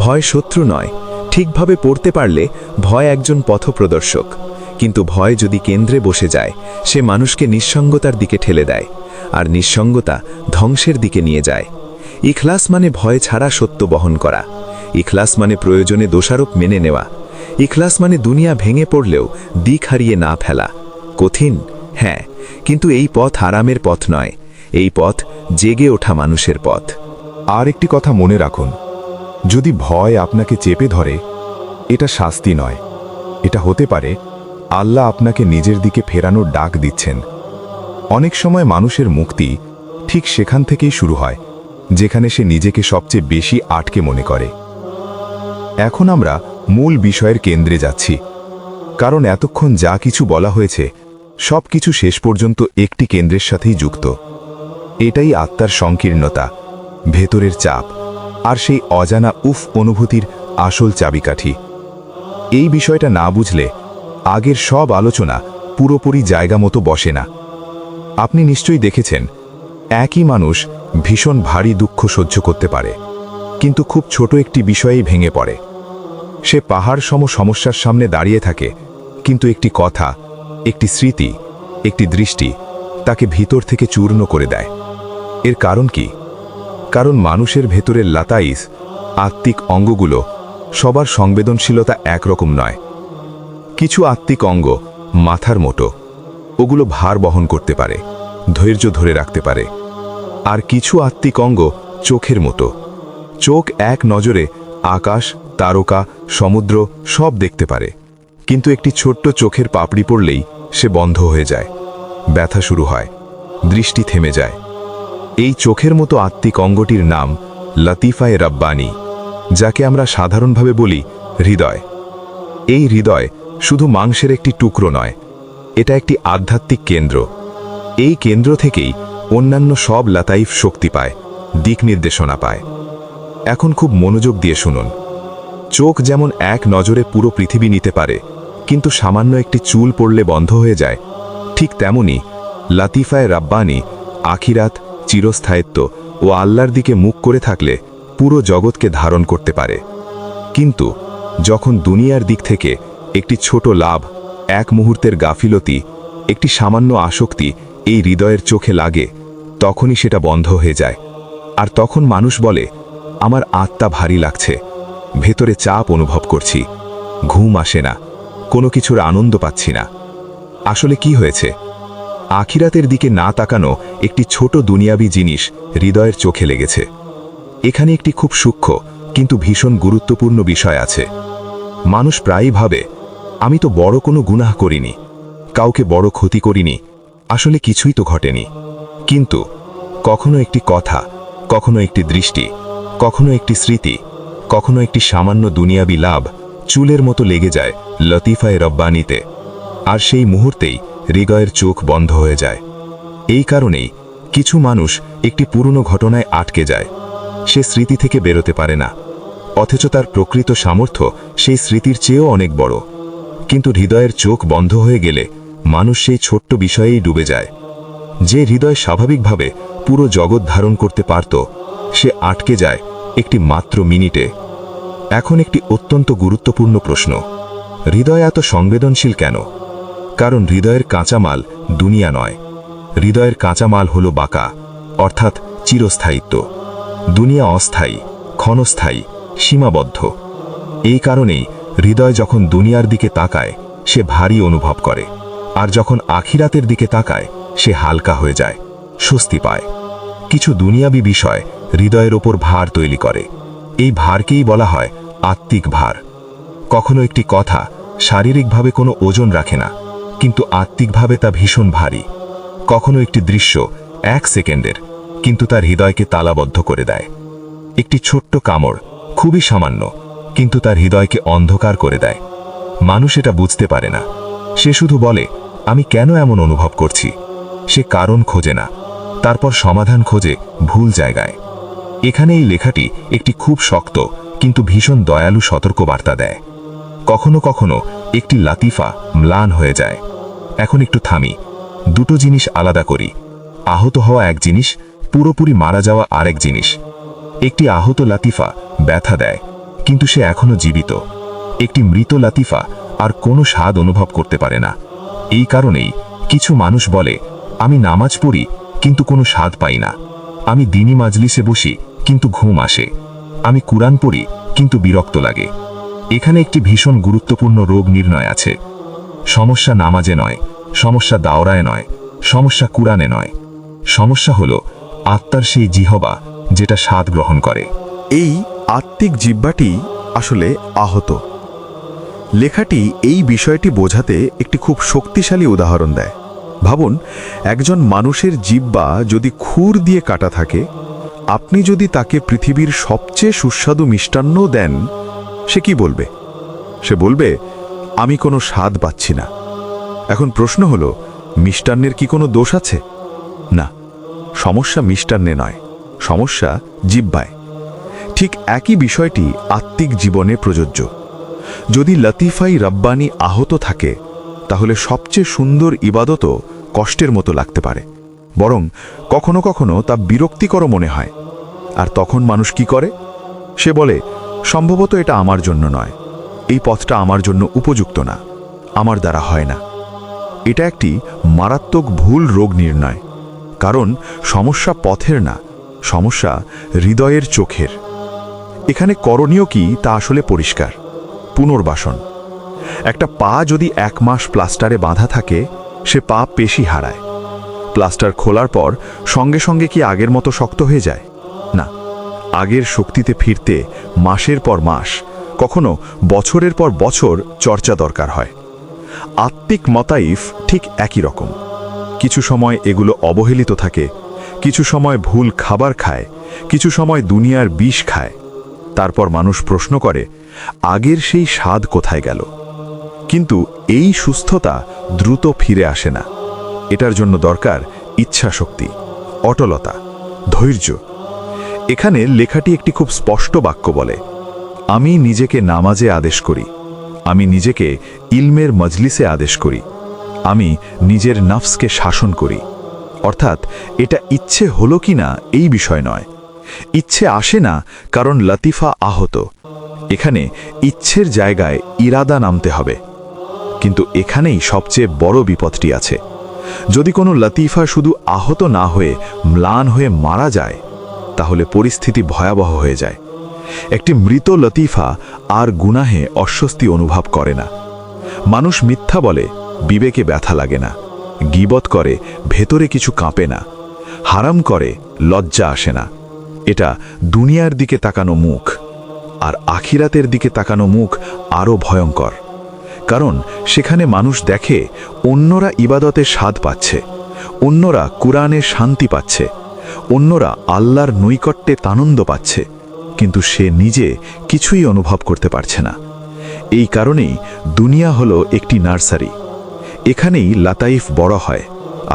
ভয় শত্রু নয়, ঠিকভাবে পড়তে পারলে ভয় একজন পথপ্রদর্শক, কিন্তু ভয় যদি কেন্দ্রে বসে যায় সে মানুষকে নিঃসঙ্গতার দিকে ঠেলে দেয়, আর নিঃসঙ্গতা ধ্বংসের দিকে নিয়ে যায়। ইখলাস মানে ভয় ছাড়া সত্য বহন করা, ইখলাস মানে প্রয়োজনে দোষারোপ মেনে নেওয়া, ইখলাস মানে দুনিয়া ভেঙে পড়লেও দিক হারিয়ে না ফেলা। কঠিন, হ্যাঁ, কিন্তু এই পথ আরামের পথ নয়, এই পথ জেগে ওঠা মানুষের পথ। আর একটি কথা মনে রাখুন, যদি ভয় আপনাকে চেপে ধরে, এটা শাস্তি নয়, এটা হতে পারে আল্লাহ আপনাকে নিজের দিকে ফেরানোর ডাক দিচ্ছেন। অনেক সময় মানুষের মুক্তি ঠিক সেখান থেকেই শুরু হয় যেখানে সে নিজেকে সবচেয়ে বেশি আটকে মনে করে। এখন আমরা মূল বিষয়ের কেন্দ্রে যাচ্ছি, কারণ এতক্ষণ যা কিছু বলা হয়েছে সব কিছু শেষ পর্যন্ত একটি কেন্দ্রের সাথেই যুক্ত। এটাই আত্মার সংকীর্ণতা, ভেতরের চাপ, আর সেই অজানা অনুভূতির আসল চাবিকাঠি। এই বিষয়টা না বুঝলে আগের সব আলোচনা পুরোপুরি জায়গা মতো বসে না। আপনি নিশ্চয়ই দেখেছেন, একই মানুষ ভীষণ ভারী দুঃখ সহ্য করতে পারে, কিন্তু খুব ছোট একটি বিষয়েই ভেঙে পড়ে। সে পাহাড় সম সমস্যার সামনে দাঁড়িয়ে থাকে, কিন্তু একটি কথা, একটি স্মৃতি, একটি দৃষ্টি তাকে ভিতর থেকে চূর্ণ করে দেয়। এর কারণ কি? কারণ মানুষের ভেতরের লাতাইস, আত্মিক অঙ্গগুলো সবার সংবেদনশীলতা একরকম নয়। কিছু আত্মিক অঙ্গ মাথার মতো, ওগুলো ভার বহন করতে পারে, ধৈর্য ধরে রাখতে পারে। আর কিছু আত্মিক অঙ্গ চোখের মতো, চোখ এক নজরে আকাশ, তারকা, সমুদ্র সব দেখতে পারে, কিন্তু একটি ছোট্ট চোখের পাপড়ি পড়লেই সে বন্ধ হয়ে যায়, ব্যথা শুরু হয়, দৃষ্টি থেমে যায়। এই চোখের মতো আত্মিক অঙ্গটির নাম লতিফায়ে রব্বানী, যাকে আমরা সাধারণভাবে বলি হৃদয়। এই হৃদয় শুধু মাংসের একটি টুকরো নয়, এটা একটি আধ্যাত্মিক কেন্দ্র। এই কেন্দ্র থেকেই অন্যান্য সব লাতাইফ শক্তি পায়, দিক নির্দেশনা পায়। এখন খুব মনোযোগ দিয়ে শুনুন। চোখ যেমন এক নজরে পুরো পৃথিবী নিতে পারে, কিন্তু সামান্য একটি চুল পড়লে বন্ধ হয়ে যায়, ঠিক তেমনি লতিফায়ে রব্বানী আখিরাত, চিরস্থায়িত্ব ও আল্লাহর দিকে মুখ করে থাকলে পুরো জগৎকে ধারণ করতে পারে। কিন্তু যখন দুনিয়ার দিক থেকে একটি ছোট লাভ, এক মুহূর্তের গাফিলতি, একটি সামান্য আসক্তি এই হৃদয়ের চোখে লাগে, তখনই সেটা বন্ধ হয়ে যায়। আর তখন মানুষ বলে, আমার আত্মা ভারী লাগছে, ভেতরে চাপ অনুভব করছি, ঘুম আসে না, কোনো কিছুর আনন্দ পাচ্ছি না। আসলে কি হয়েছে? আখিরাতের দিকে না তাকানো একটি ছোট দুনিয়াবি জিনিস হৃদয়ের চোখে লেগেছে। এখানে একটি খুব সূক্ষ্ম কিন্তু ভীষণ গুরুত্বপূর্ণ বিষয় আছে। মানুষ প্রায়ই ভাবে, আমি তো বড় কোনো গুনাহ করিনি, কাউকে বড় ক্ষতি করিনি, আসলে কিছুই তো ঘটেনি। কিন্তু কখনো একটি কথা, কখনো একটি দৃষ্টি, কখনো একটি স্মৃতি, কখনো একটি সামান্য দুনিয়াবি লাভ চুলের মতো লেগে যায় লতিফায়ে রব্বানীতে, আর সেই মুহূর্তেই হৃদয়ের চোখ বন্ধ হয়ে যায়। এই কারণেই কিছু মানুষ একটি পুরনো ঘটনায় আটকে যায়, সে স্মৃতি থেকে বেরোতে পারে না, অথচ তার প্রকৃত সামর্থ্য সেই স্মৃতির চেয়েও অনেক বড়। কিন্তু হৃদয়ের চোখ বন্ধ হয়ে গেলে মানুষ সেই ছোট্ট বিষয়েই ডুবে যায়। যে হৃদয় স্বাভাবিকভাবে পুরো জগৎ ধারণ করতে পারত, সে আটকে যায় একটি মাত্র মিনিটে। এখন একটি অত্যন্ত গুরুত্বপূর্ণ প্রশ্ন, হৃদয় এত সংবেদনশীল কেন? কারণ হৃদয়ের কাঁচামাল দুনিয়া নয়, হৃদয়ের কাঁচামাল হল বাঁকা, অর্থাৎ চিরস্থায়িত্ব। দুনিয়া অস্থায়ী, ক্ষণস্থায়ী, সীমাবদ্ধ। এই কারণেই হৃদয় যখন দুনিয়ার দিকে তাকায় সে ভারী অনুভব করে, আর যখন আখিরাতের দিকে তাকায় সে হালকা হয়ে যায়, স্বস্তি পায়। কিছু দুনিয়াবি বিষয় হৃদয়ের ওপর ভার তৈরি করে, এই ভারকেই বলা হয় আত্মিক ভার। কখনো একটি কথা শারীরিকভাবে কোনো ওজন রাখে না, কিন্তু আত্মিকভাবে তা ভীষণ ভারী। কখনো একটি দৃশ্য 1 সেকেন্ডের, কিন্তু তার হৃদয়কে তালাবদ্ধ করে দেয়। একটি ছোট্ট কামড় খুবই সামান্য, কিন্তু তার হৃদয়কে অন্ধকার করে দেয়। মানুষ এটা বুঝতে পারে না, সে শুধু বলে, আমি কেন এমন অনুভব করছি। সে কারণ খোঁজে না, তারপর সমাধান খোঁজে ভুল জায়গায়। এখানে এই লেখাটি একটি খুব শক্ত কিন্তু ভীষণ দয়ালু সতর্কবার্তা দেয়। কখনো কখনো একটি লাতিফা ম্লান হয়ে যায়। এখন একটু থামি, দুটো জিনিস আলাদা করি। আহত হওয়া এক জিনিস, পুরোপুরি মারা যাওয়া আরেক জিনিস। একটি আহত লাতিফা ব্যথা দেয়, কিন্তু সে এখনো জীবিত। একটি মৃত লাতিফা আর কোনো স্বাদ অনুভব করতে পারে না। এই কারণেই কিছু মানুষ বলে, আমি নামাজ পড়ি কিন্তু কোনো স্বাদ পাই না, আমি দিনী মাজলিসে বসি কিন্তু ঘুম আসে, আমি কুরআন পড়ি কিন্তু বিরক্ত লাগে। এখানে একটি ভীষণ গুরুত্বপূর্ণ রোগ নির্ণয় আছে। সমস্যা নামাজে নয়, সমস্যা দাওরায় নয়, সমস্যা কুরআনে নয়। সমস্যা হলো আত্মার সেই জিহবা যেটা স্বাদ গ্রহণ করে। এই আত্মিক জিহ্বাটি আসলে আহত। লেখাটি এই বিষয়টি বোঝাতে একটি খুব শক্তিশালী উদাহরণ দেয়। ভাবুন, একজন মানুষের জিহ্বা যদি খুর দিয়ে কাটা থাকে, আপনি যদি তাকে পৃথিবীর সবচেয়ে সুস্বাদু মিষ্টান্নও দেন, সে কি বলবে? সে বলবে, আমি কোনো স্বাদ পাচ্ছি না। এখন প্রশ্ন হলো, মিষ্টান্নের কি কোনো দোষ আছে? না, সমস্যা মিষ্টান্নে নয়, সমস্যা জিহ্বায়। ঠিক একই বিষয়টি আত্মিক জীবনে প্রযোজ্য। যদি লতিফাই রব্বানি আহত থাকে, তাহলে সবচেয়ে সুন্দর ইবাদতও কষ্টের মতো লাগতে পারে, বরং কখনো কখনো তা বিরক্তিকর মনে হয়। আর তখন মানুষ কি করে? সে বলে, সম্ভবত এটা আমার জন্য নয়, এই পথটা আমার জন্য উপযুক্ত না, আমার দ্বারা হয় না। এটা একটি মারাত্মক ভুল রোগ নির্ণয়, কারণ সমস্যা পথের না, সমস্যা হৃদয়ের চোখের। এখানে করণীয় কি তা আসলে পরিষ্কার: পুনর্বাসন। একটা পা যদি 1 মাস প্লাস্টারে বাঁধা থাকে, সে পা পেশি হারায়। প্লাস্টার খোলার পর সঙ্গে সঙ্গে কি আগের মতো শক্ত হয়ে যায়? না, আগের শক্তিতে ফিরতে মাসের পর মাস, কখনো বছরের পর বছর চর্চা দরকার হয়। আত্মিক মতাইফ ঠিক একই রকম। কিছু সময় এগুলো অবহেলিত থাকে, কিছু সময় ভুল খাবার খায়, কিছু সময় দুনিয়ার বিষ খায়। তারপর মানুষ প্রশ্ন করে, আগের সেই স্বাদ কোথায় গেল? কিন্তু এই সুস্থতা দ্রুত ফিরে আসে না। এটার জন্য দরকার ইচ্ছাশক্তি, অটলতা, ধৈর্য। এখানে লেখাটি একটি খুব স্পষ্ট বাক্য বলে, আমি নিজেকে নামাজে আদেশ করি, আমি নিজেকে ইলমের মজলিসে আদেশ করি, আমি নিজের নফসকে শাসন করি। অর্থাৎ এটা ইচ্ছে হলো কি না এই বিষয় নয়। ইচ্ছে আসে না কারণ লতিফা আহত। এখানে ইচ্ছের জায়গায় ইরাদা নামতে হবে। কিন্তু এখানেই সবচেয়ে বড় বিপদটি আছে। যদি কোনো লতিফা শুধু আহত না হয়ে ম্লান হয়ে মারা যায়, তাহলে পরিস্থিতি ভয়াবহ হয়ে যায়। একটি মৃত লতিফা আর গুনাহে অস্বস্তি অনুভব করে না। মানুষ মিথ্যা বলে, বিবেকে ব্যথা লাগে না। গীবত করে, ভেতরে কিছু কাঁপে না। হারাম করে, লজ্জা আসে না। এটা দুনিয়ার দিকে তাকানো মুখ। আর আখিরাতের দিকে তাকানো মুখ আরও ভয়ঙ্কর, কারণ সেখানে মানুষ দেখে অন্যরা ইবাদতে স্বাদ পাচ্ছে, অন্যরা কুরআনে শান্তি পাচ্ছে, অন্যরা আল্লাহর নৈকট্যে আনন্দ পাচ্ছে, কিন্তু সে নিজে কিছুই অনুভব করতে পারছে না। এই কারণেই দুনিয়া হলো একটি নার্সারি। এখানেই লাতাইফ বড় হয়,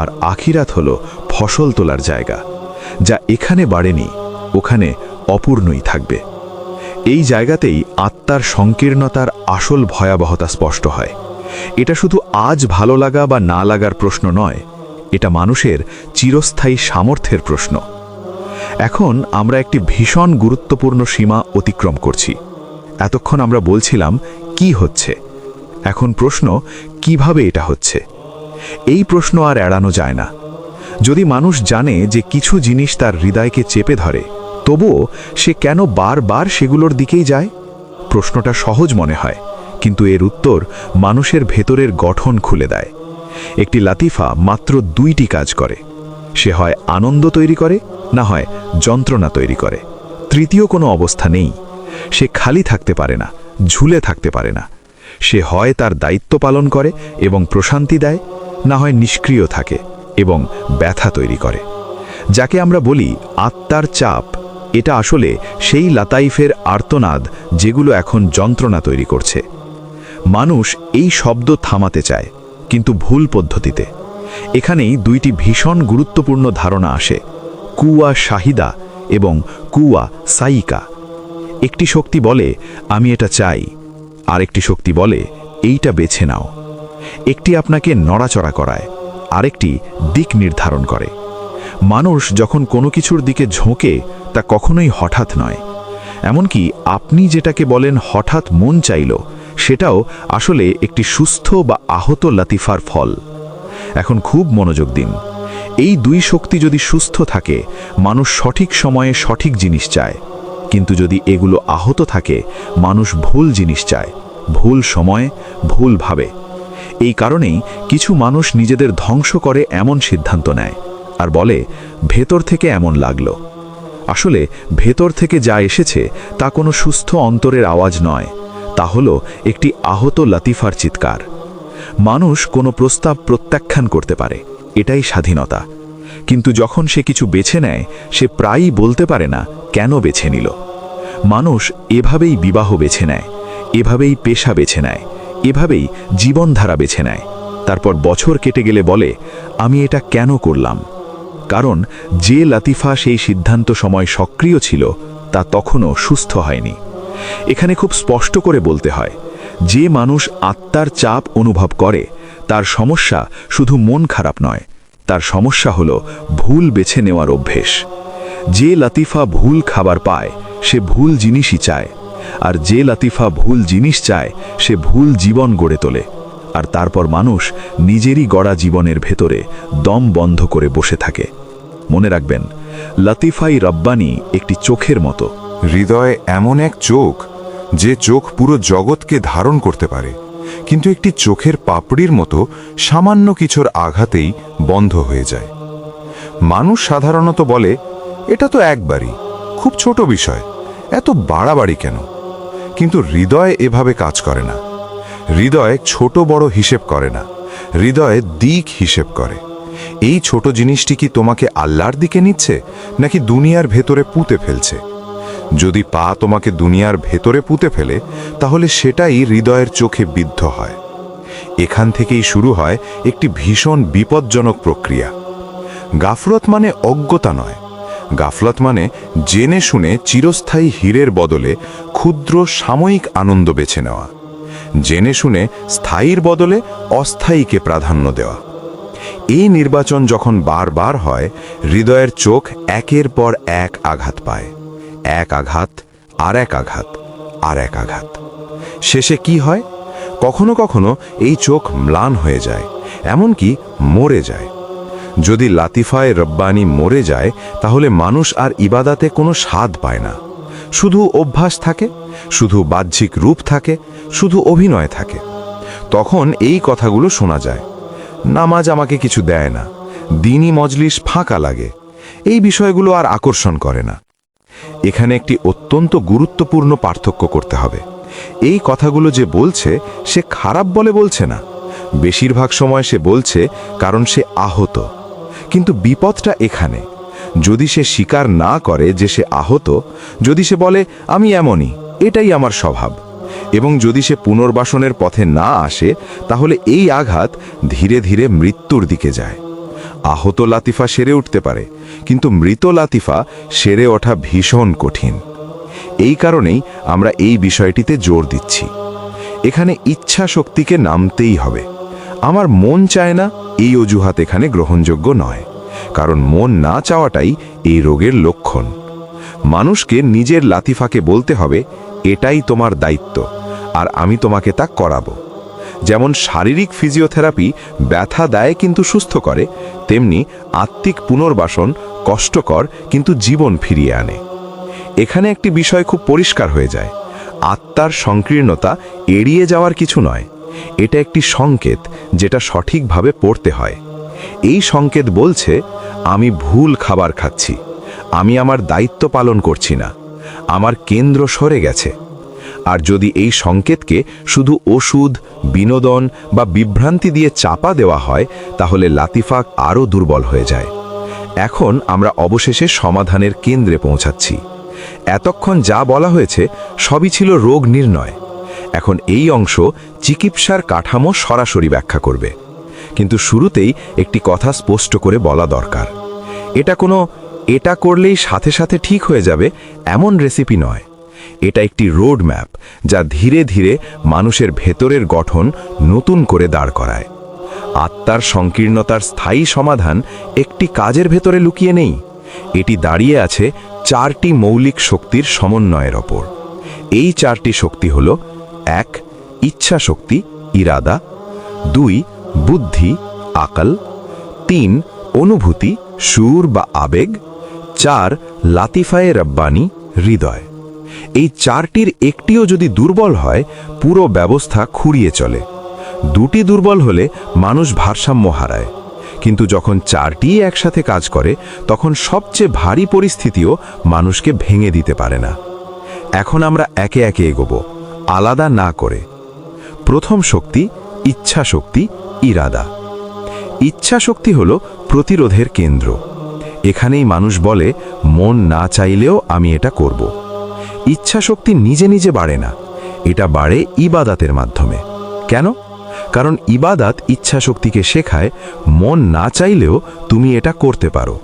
আর আখিরাত হলো ফসল তোলার জায়গা। যা এখানে বাড়েনি, ওখানে অপূর্ণই থাকবে। এই জায়গাতেই আত্মার সংকীর্ণতার আসল ভয়াবহতা স্পষ্ট হয়। এটা শুধু আজ ভালো লাগা বা না লাগার প্রশ্ন নয়, এটা মানুষের চিরস্থায়ী সামর্থ্যের প্রশ্ন। এখন আমরা একটি ভীষণ গুরুত্বপূর্ণ সীমা অতিক্রম করছি। এতক্ষণ আমরা বলছিলাম কি হচ্ছে, এখন প্রশ্ন কিভাবে এটা হচ্ছে। এই প্রশ্ন আর এড়ানো যায় না। যদি মানুষ জানে যে কিছু জিনিস তার হৃদয়কে চেপে ধরে, তবুও সে কেন বারবার সেগুলোর দিকেই যায়? প্রশ্নটা সহজ মনে হয়, কিন্তু এর উত্তর মানুষের ভেতরের গঠন খুলে দেয়। একটি লাতিফা মাত্র 2টি কাজ করে। সে হয় আনন্দ তৈরি করে, না হয় যন্ত্রণা তৈরি করে। তৃতীয় কোনো অবস্থা নেই। সে খালি থাকতে পারে না, ঝুলে থাকতে পারে না। সে হয় তার দায়িত্ব পালন করে এবং প্রশান্তি দেয়, না হয় নিষ্ক্রিয় থাকে এবং ব্যথা তৈরি করে। যাকে আমরা বলি আত্মার চাপ, এটা আসলে সেই লাতাইফের আর্তনাদ যেগুলো এখন যন্ত্রণা তৈরি করছে। মানুষ এই শব্দ থামাতে চায়, কিন্তু ভুল পদ্ধতিতে। এখানেই 2টি ভীষণ গুরুত্বপূর্ণ ধারণা আসে: কুয়া শাহিদা এবং কুয়া সাইকা। একটি শক্তি বলে আমি এটা চাই, আরেকটি শক্তি বলে এইটা বেছে নাও। একটি আপনাকে নড়াচড়া করায়, আরেকটি দিক নির্ধারণ করে। মানুষ যখন কোনো কিছুর দিকে ঝোঁকে তা কখনোই হঠাৎ নয়। এমনকি আপনি যেটাকে বলেন হঠাৎ মন চাইল, সেটাও আসলে একটি সুস্থ বা আহত লাতিফার ফল। এখন খুব মনোযোগ দিন। এই দুই শক্তি যদি সুস্থ থাকে, মানুষ সঠিক সময়ে সঠিক জিনিস চায়। কিন্তু যদি এগুলো আহত থাকে, মানুষ ভুল জিনিস চায়, ভুল সময়, ভুল ভাবে। এই কারণেই কিছু মানুষ নিজেদের ধ্বংস করে এমন সিদ্ধান্ত নেয় আর বলে ভেতর থেকে এমন লাগলো। আসলে ভেতর থেকে যা এসেছে তা কোনো সুস্থ অন্তরের আওয়াজ নয়, তা হলো একটি আহত লাতিফার চিৎকার। মানুষ কোনো প্রস্তাব প্রত্যাখ্যান করতে পারে, এটাই স্বাধীনতা। কিন্তু যখন সে কিছু বেছে নেয়, সে প্রায়ই বলতে পারে না কেন বেছে নিল। মানুষ এভাবেই বিবাহ বেছে নেয়, এভাবেই পেশা বেছে নেয়, এভাবেই জীবনধারা বেছে নেয়। তারপর বছর কেটে গেলে বলে, আমি এটা কেন করলাম? কারণ যে লাতিফা সেই সিদ্ধান্ত সময় সক্রিয় ছিল তা তখনও সুস্থ হয়নি। এখানে খুব স্পষ্ট করে বলতে হয়, যে মানুষ আত্মার চাপ অনুভব করে তার সমস্যা শুধু মন খারাপ নয়, তার সমস্যা হলো ভুল বেছে নেওয়ার অভ্যেস। যে লাতিফা ভুল খাবার পায় সে ভুল জিনিসই চায়, আর যে লাতিফা ভুল জিনিস চায় সে ভুল জীবন গড়ে তোলে। আর তারপর মানুষ নিজেরই গড়া জীবনের ভেতরে দম বন্ধ করে বসে থাকে। মনে রাখবেন, লাতিফাই রব্বানি একটি চোখের মতো। হৃদয় এমন এক চোখ, যে চোখ পুরো জগৎকে ধারণ করতে পারে, কিন্তু একটি চোখের পাপড়ির মতো সামান্য কিছুর আঘাতেই বন্ধ হয়ে যায়। মানুষ সাধারণত বলে, এটা তো একবারই, খুব ছোট বিষয়, এত বাড়াবাড়ি কেন? কিন্তু হৃদয় এভাবে কাজ করে না। হৃদয় ছোট বড় হিসেব করে না, হৃদয় দিক হিসেব করে। এই ছোট জিনিসটি কি তোমাকে আল্লাহর দিকে নিচ্ছে নাকি দুনিয়ার ভেতরে পুঁতে ফেলছে? যদি পা তোমাকে দুনিয়ার ভেতরে পুঁতে ফেলে, তাহলে সেটাই হৃদয়ের চোখে বিদ্ধ হয়। এখান থেকেই শুরু হয় একটি ভীষণ বিপজ্জনক প্রক্রিয়া। গাফলত মানে অজ্ঞতা নয়, গাফলত মানে জেনে শুনে চিরস্থায়ী হীরের বদলে ক্ষুদ্র সাময়িক আনন্দ বেছে নেওয়া, জেনে শুনে স্থায়ীর বদলে অস্থায়ীকে প্রাধান্য দেওয়া। এই নির্বাচন যখন বারবার হয়, হৃদয়ের চোখ একের পর এক আঘাত পায়, এক আঘাত, আর এক আঘাত, আর এক আঘাত। শেষে কি হয়? কখনো কখনো এই চোখ ম্লান হয়ে যায়, এমনকি মরে যায়। যদি লাতিফায়ে রব্বানি মরে যায়, তাহলে মানুষ আর ইবাদাতে কোনো স্বাদ পায় না। শুধু অভ্যাস থাকে, শুধু বাহ্যিক রূপ থাকে, শুধু অভিনয় থাকে। তখন এই কথাগুলো শোনা যায়, নামাজ আমাকে কিছু দেয় না, দিনী মজলিস ফাঁকা লাগে, এই বিষয়গুলো আর আকর্ষণ করে না। এখানে একটি অত্যন্ত গুরুত্বপূর্ণ পার্থক্য করতে হবে। এই কথাগুলো যে বলছে, সে খারাপ বলে বলছে না। বেশিরভাগ সময় সে বলছে কারণ সে আহত। কিন্তু বিপদটা এখানে, যদি সে স্বীকার না করে যে সে আহত, যদি সে বলে আমি এমনই, এটাই আমার স্বভাব, এবং যদি সে পুনর্বাসনের পথে না আসে, তাহলে এই আঘাত ধীরে ধীরে মৃত্যুর দিকে যায়। আহত লাতিফা সেরে উঠতে পারে, কিন্তু মৃত লাতিফা সেরে ওঠা ভীষণ কঠিন। এই কারণেই আমরা এই বিষয়টিতে জোর দিচ্ছি। এখানে ইচ্ছা শক্তিকে নামতেই হবে। আমার মন চায় না, এই অজুহাত এখানে গ্রহণযোগ্য নয়, কারণ মন না চাওয়াটাই এই রোগের লক্ষণ। মানুষকে নিজের লাতিফাকে বলতে হবে, এটাই তোমার দায়িত্ব, আর আমি তোমাকে তা করাবো। যেমন শারীরিক ফিজিওথেরাপি ব্যথা দেয় কিন্তু সুস্থ করে, তেমনি আত্মিক পুনর্বাসন কষ্টকর কিন্তু জীবন ফিরিয়ে আনে। এখানে একটি বিষয় খুব পরিষ্কার হয়ে যায়, আত্মার সংকীর্ণতা এড়িয়ে যাওয়ার কিছু নয়, এটা একটি সংকেত যেটা সঠিকভাবে পড়তে হয়। এই সংকেত বলছে, আমি ভুল খাবার খাচ্ছি, আমি আমার দায়িত্ব পালন করছি না, আমার কেন্দ্র সরে গেছে। আর যদি এই সংকেতকে শুধু ওষুধ, বিনোদন বা বিভ্রান্তি দিয়ে চাপা দেওয়া হয়, তাহলে লাতিফা আরও দুর্বল হয়ে যায়। এখন আমরা অবশেষে সমাধানের কেন্দ্রে পৌঁছাচ্ছি। এতক্ষণ যা বলা হয়েছে সবই ছিল রোগ নির্ণয়। এখন এই অংশ চিকিৎসার কাঠামো সরাসরি ব্যাখ্যা করবে। কিন্তু শুরুতেই একটি কথা স্পষ্ট করে বলা দরকার, এটা করলেই সাথে সাথে ঠিক হয়ে যাবে এমন রেসিপি নয়। এটা একটি রোড ম্যাপ, যা ধীরে ধীরে মানুষের ভেতরের গঠন নতুন করে দাঁড় করায়। আত্মার সংকীর্ণতার স্থায়ী সমাধান একটি কাজের ভেতরে লুকিয়ে নেই, এটি দাঁড়িয়ে আছে 4টি মৌলিক শক্তির সমন্বয়ের ওপর। এই 4টি শক্তি হল: 1 ইচ্ছা শক্তি ইরাদা, 2 বুদ্ধি আকল, 3 অনুভূতি সুর বা আবেগ, 4 লাতিফায়ে রব্বানি হৃদয়। এই 4টির একটিও যদি দুর্বল হয় পুরো ব্যবস্থা খুঁড়িয়ে চলে। 2টি দুর্বল হলে মানুষ ভারসাম্য হারায়, কিন্তু যখন 4টি একসাথে কাজ করে তখন সবচেয়ে ভারী পরিস্থিতিও মানুষকে ভেঙে দিতে পারে না। এখন আমরা একে একে এগোব, আলাদা না করে। প্রথম শক্তি ইচ্ছা শক্তি ইরাদা। ইচ্ছা শক্তি হল প্রতিরোধের কেন্দ্র। এখানেই মানুষ বলে, মন না চাইলেও আমি এটা করব। ইচ্ছা শক্তি নিজে নিজে বাড়ে না, এটা বাড়ে ইবাদাতের মাধ্যমে। কেন? কারণ ইবাদাত ইচ্ছা শক্তিকে শেখায় মন না চাইলেও তুমি এটা করতে পারো।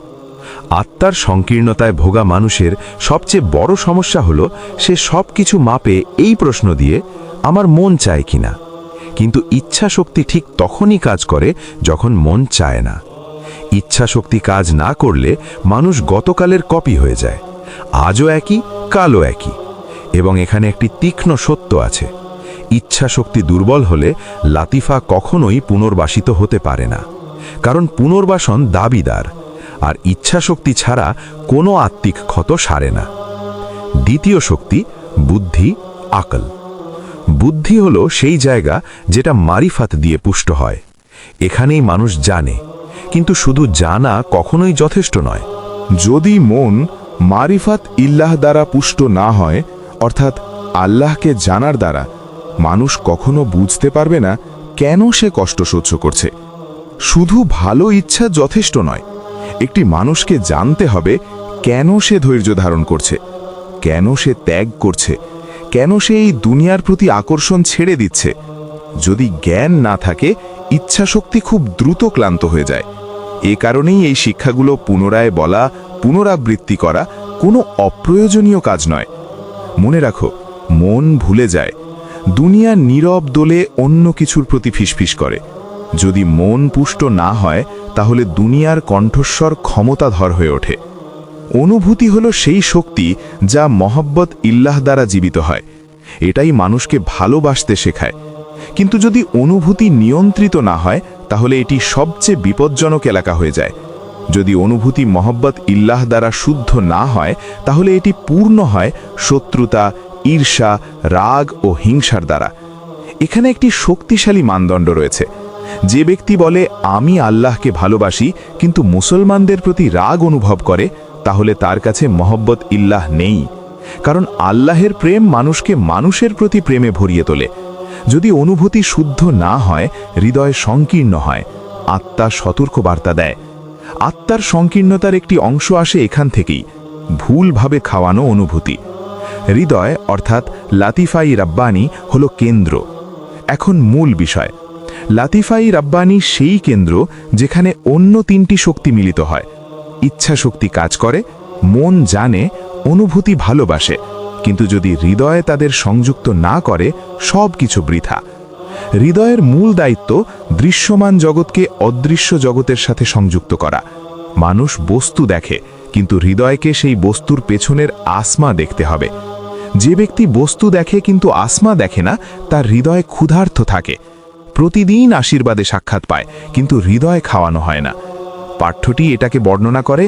আত্মার সংকীর্ণতায় ভোগা মানুষের সবচেয়ে বড় সমস্যা হলো সে সব কিছু মাপে এই প্রশ্ন দিয়ে, আমার মন চায় কিনা। কিন্তু ইচ্ছা শক্তি ঠিক তখনই কাজ করে যখন মন চায় না। ইচ্ছা শক্তি কাজ না করলে মানুষ গতকালের কপি হয়ে যায়, আজও একই কালও একই। এবং এখানে একটি তীক্ষ্ণ সত্য আছে, ইচ্ছা শক্তি দুর্বল হলে লাতিফা কখনোই পুনর্বাসিত হতে পারে না, কারণ পুনর্বাসন দাবিদার, আর ইচ্ছা শক্তি ছাড়া কোনো আত্মিক ক্ষত সারে না। দ্বিতীয় শক্তি বুদ্ধি আকল। বুদ্ধি হলো সেই জায়গা যেটা মারিফাত দিয়ে পুষ্ট হয়। এখানেই মানুষ জানে, কিন্তু শুধু জানা কখনোই যথেষ্ট নয়। যদি মন মারিফাত ইল্লাহ দ্বারা পুষ্ট না হয়, অর্থাৎ আল্লাহকে জানার দ্বারা, মানুষ কখনো বুঝতে পারবে না কেন সে কষ্ট সহ্য করছে। শুধু ভালো ইচ্ছা যথেষ্ট নয়, একটি মানুষকে জানতে হবে কেন সে ধৈর্য ধারণ করছে, কেন সে ত্যাগ করছে, কেন সে এই দুনিয়ার প্রতি আকর্ষণ ছেড়ে দিচ্ছে। যদি জ্ঞান না থাকে, ইচ্ছা শক্তি খুব দ্রুত ক্লান্ত হয়ে যায়। এ কারণেই এই শিক্ষাগুলো পুনরায় বলা, পুনরাবৃত্তি করা কোনো অপ্রয়োজনীয় কাজ নয়। মনে রাখো, মন ভুলে যায়, দুনিয়া নীরব দোলে অন্য কিছুর প্রতি ফিসফিস করে। যদি মন পুষ্ট না হয়, তাহলে দুনিয়ার কণ্ঠস্বর ক্ষমতাধর হয়ে ওঠে। অনুভূতি হলো সেই শক্তি যা মহব্বত ইল্লাহ দ্বারা জীবিত হয়। এটাই মানুষকে ভালোবাসতে শেখায়। কিন্তু যদি অনুভূতি নিয়ন্ত্রিত না হয়, তাহলে এটি সবচেয়ে বিপজ্জনক এলাকা হয়ে যায়। যদি অনুভূতি মহব্বত ইল্লাহ দ্বারা শুদ্ধ না হয়, তাহলে এটি পূর্ণ হয় শত্রুতা, ঈর্ষা, রাগ ও হিংসার দ্বারা। এখানে একটি শক্তিশালী মানদণ্ড রয়েছে। যে ব্যক্তি বলে আমি আল্লাহকে ভালোবাসি কিন্তু মুসলমানদের প্রতি রাগ অনুভব করে, তাহলে তার কাছে মহব্বত ইল্লাহ নেই। কারণ আল্লাহের প্রেম মানুষকে মানুষের প্রতি প্রেমে ভরিয়ে তোলে। যদি অনুভূতি শুদ্ধ না হয়, হৃদয় সংকীর্ণ হয়, আত্মা সতর্ক বার্তা দেয়। আত্মার সংকীর্ণতার একটি অংশ আসে এখান থেকেই, ভুলভাবে খাওয়ানো অনুভূতি। হৃদয় অর্থাৎ লাতিফাই রাব্বানি হলো কেন্দ্র। এখন মূল বিষয়, লাতিফাই রাব্বানি সেই কেন্দ্র যেখানে অন্য 3টি শক্তি মিলিত হয়। ইচ্ছা শক্তি কাজ করে, মন জানে, অনুভূতি ভালোবাসে, কিন্তু যদি হৃদয়ে তাদের সংযুক্ত না করে, সব কিছু বৃথা। হৃদয়ের মূল দায়িত্ব দৃশ্যমান জগৎকে অদৃশ্য জগতের সাথে সংযুক্ত করা। মানুষ বস্তু দেখে, কিন্তু হৃদয়কে সেই বস্তুর পেছনের আসমা দেখতে হবে। যে ব্যক্তি বস্তু দেখে কিন্তু আসমা দেখে না, তার হৃদয় ক্ষুধার্ত থাকে। প্রতিদিন আশীর্বাদে সাক্ষাৎ পায়, কিন্তু হৃদয় খাওয়ানো হয় না। পাঠ্যটি এটাকে বর্ণনা করে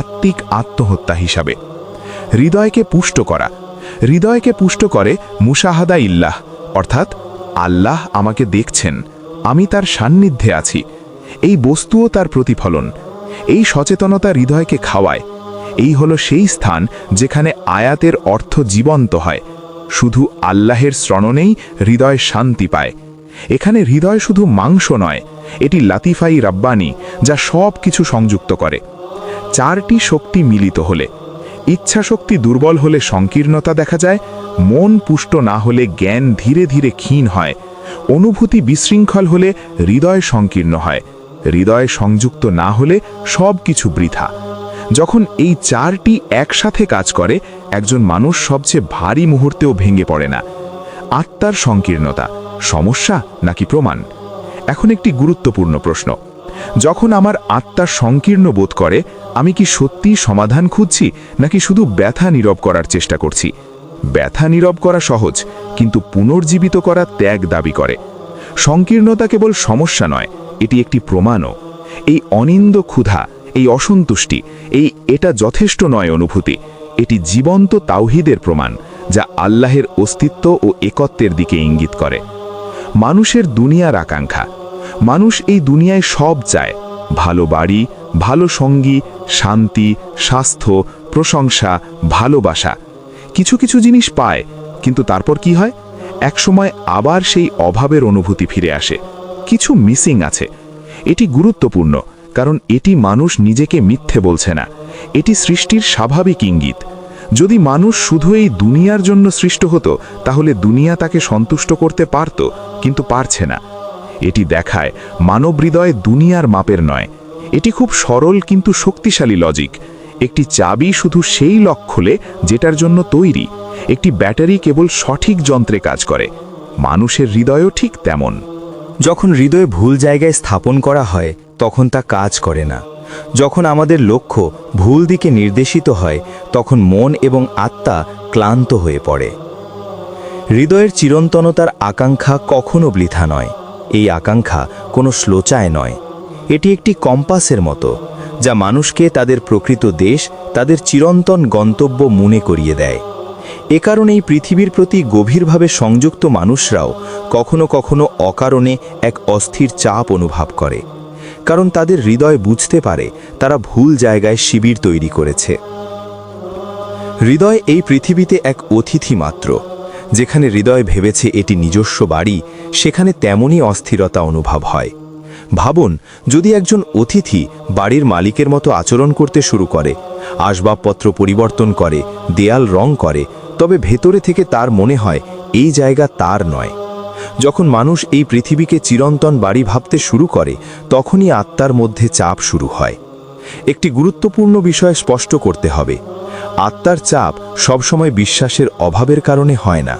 আত্মিক আত্মহত্যা হিসাবে। হৃদয়কে পুষ্ট করা, হৃদয়কে পুষ্ট করে মুশাহাদা ইল্লাহ, অর্থাৎ আল্লাহ আমাকে দেখছেন, আমি তার সান্নিধ্যে আছি। এই বস্তুও তার প্রতিফলন। এই সচেতনতা হৃদয়কে খাওয়ায়। এই হলো সেই স্থান যেখানে আয়াতের অর্থ জীবন্ত হয়। শুধু আল্লাহের শ্রণনেই হৃদয় শান্তি পায়। এখানে হৃদয় শুধু মাংস নয়, এটি লাতিফাই রাব্বানি, যা সব কিছু সংযুক্ত করে। 4টি শক্তি মিলিত হলে, ইচ্ছা শক্তি দুর্বল হলে সংকীর্ণতা দেখা যায়, মন পুষ্ট না হলে জ্ঞান ধীরে ধীরে ক্ষীণ হয়, অনুভূতি বিশৃঙ্খল হলে হৃদয় সংকীর্ণ হয়, হৃদয় সংযুক্ত না হলে সব কিছু বৃথা। যখন এই 4টি একসাথে কাজ করে, একজন মানুষ সবচেয়ে ভারী মুহূর্তেও ভেঙে পড়ে না। আত্মার সংকীর্ণতা সমস্যা নাকি প্রমাণ? এখন একটি গুরুত্বপূর্ণ প্রশ্ন, যখন আমার আত্মা সংকীর্ণ বোধ করে, আমি কি সত্যিই সমাধান খুঁজছি নাকি শুধু ব্যথা নীরব করার চেষ্টা করছি? ব্যথা নীরব করা সহজ, কিন্তু পুনর্জীবিত করা ত্যাগ দাবি করে। সংকীর্ণতা কেবল সমস্যা নয়, এটি একটি প্রমাণও। এই অনিন্দ ক্ষুধা, এই অসন্তুষ্টি, এটা যথেষ্ট নয় অনুভূতি, এটি জীবন্ত তাওহীদের প্রমাণ, যা আল্লাহের অস্তিত্ব ও একত্বের দিকে ইঙ্গিত করে। মানুষের দুনিয়ার আকাঙ্ক্ষা, মানুষ এই দুনিয়ায় সব চায়, ভালো বাড়ি, ভালো সঙ্গী, শান্তি, স্বাস্থ্য, প্রশংসা, ভালোবাসা। কিছু কিছু জিনিস পায়, কিন্তু তারপর কি হয়? একসময় আবার সেই অভাবের অনুভূতি ফিরে আসে। কিছু মিসিং আছে। এটি গুরুত্বপূর্ণ, কারণ এটি মানুষ নিজেকে মিথ্যে বলছে না, এটি সৃষ্টির স্বাভাবিক ইঙ্গিত। যদি মানুষ শুধু এই দুনিয়ার জন্য সৃষ্ট হতো, তাহলে দুনিয়া তাকে সন্তুষ্ট করতে পারত, কিন্তু পারছে না। এটি দেখায় মানব হৃদয় দুনিয়ার মাপের নয়। এটি খুব সরল কিন্তু শক্তিশালী লজিক। একটি চাবি শুধু সেই লক খোলে যেটার জন্য তৈরি। একটি ব্যাটারি কেবল সঠিক যন্ত্রে কাজ করে। মানুষের হৃদয়ও ঠিক তেমন। যখন হৃদয় ভুল জায়গায় স্থাপন করা হয়, তখন তা কাজ করে না। যখন আমাদের লক্ষ্য ভুল দিকে নির্দেশিত হয়, তখন মন এবং আত্মা ক্লান্ত হয়ে পড়ে। হৃদয়ের চিরন্তনতার আকাঙ্ক্ষা কখনো বৃথা নয়। এই আকাঙ্ক্ষা কোনো শ্লোচায় নয়, এটি একটি কম্পাসের মতো, যা মানুষকে তাদের প্রকৃত দেশ, তাদের চিরন্তন গন্তব্য মনে করিয়ে দেয়। এ কারণেই পৃথিবীর প্রতি গভীরভাবে সংযুক্ত মানুষরাও কখনো কখনো অকারণে এক অস্থির চাপ অনুভব করে, কারণ তাদের হৃদয় বুঝতে পারে তারা ভুল জায়গায় শিবির তৈরি করেছে। হৃদয় এই পৃথিবীতে এক অতিথি মাত্র। যেখানে হৃদয় ভেবেছে এটি নিজস্ব বাড়ি, সেখানে তেমনই অস্থিরতা অনুভব হয়। ভাবুন, যদি একজন অতিথি বাড়ির মালিকের মতো আচরণ করতে শুরু করে, আসবাবপত্র পরিবর্তন করে, দেয়াল রং করে, তবে ভেতরে থেকে তার মনে হয় এই জায়গা তার নয়। যখন মানুষ এই পৃথিবীকে চিরন্তন বাড়ি ভাবতে শুরু করে, তখনই আত্মার মধ্যে চাপ শুরু হয়। একটি গুরুত্বপূর্ণ বিষয় স্পষ্ট করতে হবে, আত্মার চাপ সবসময় বিশ্বাসের অভাবের কারণে হয় না।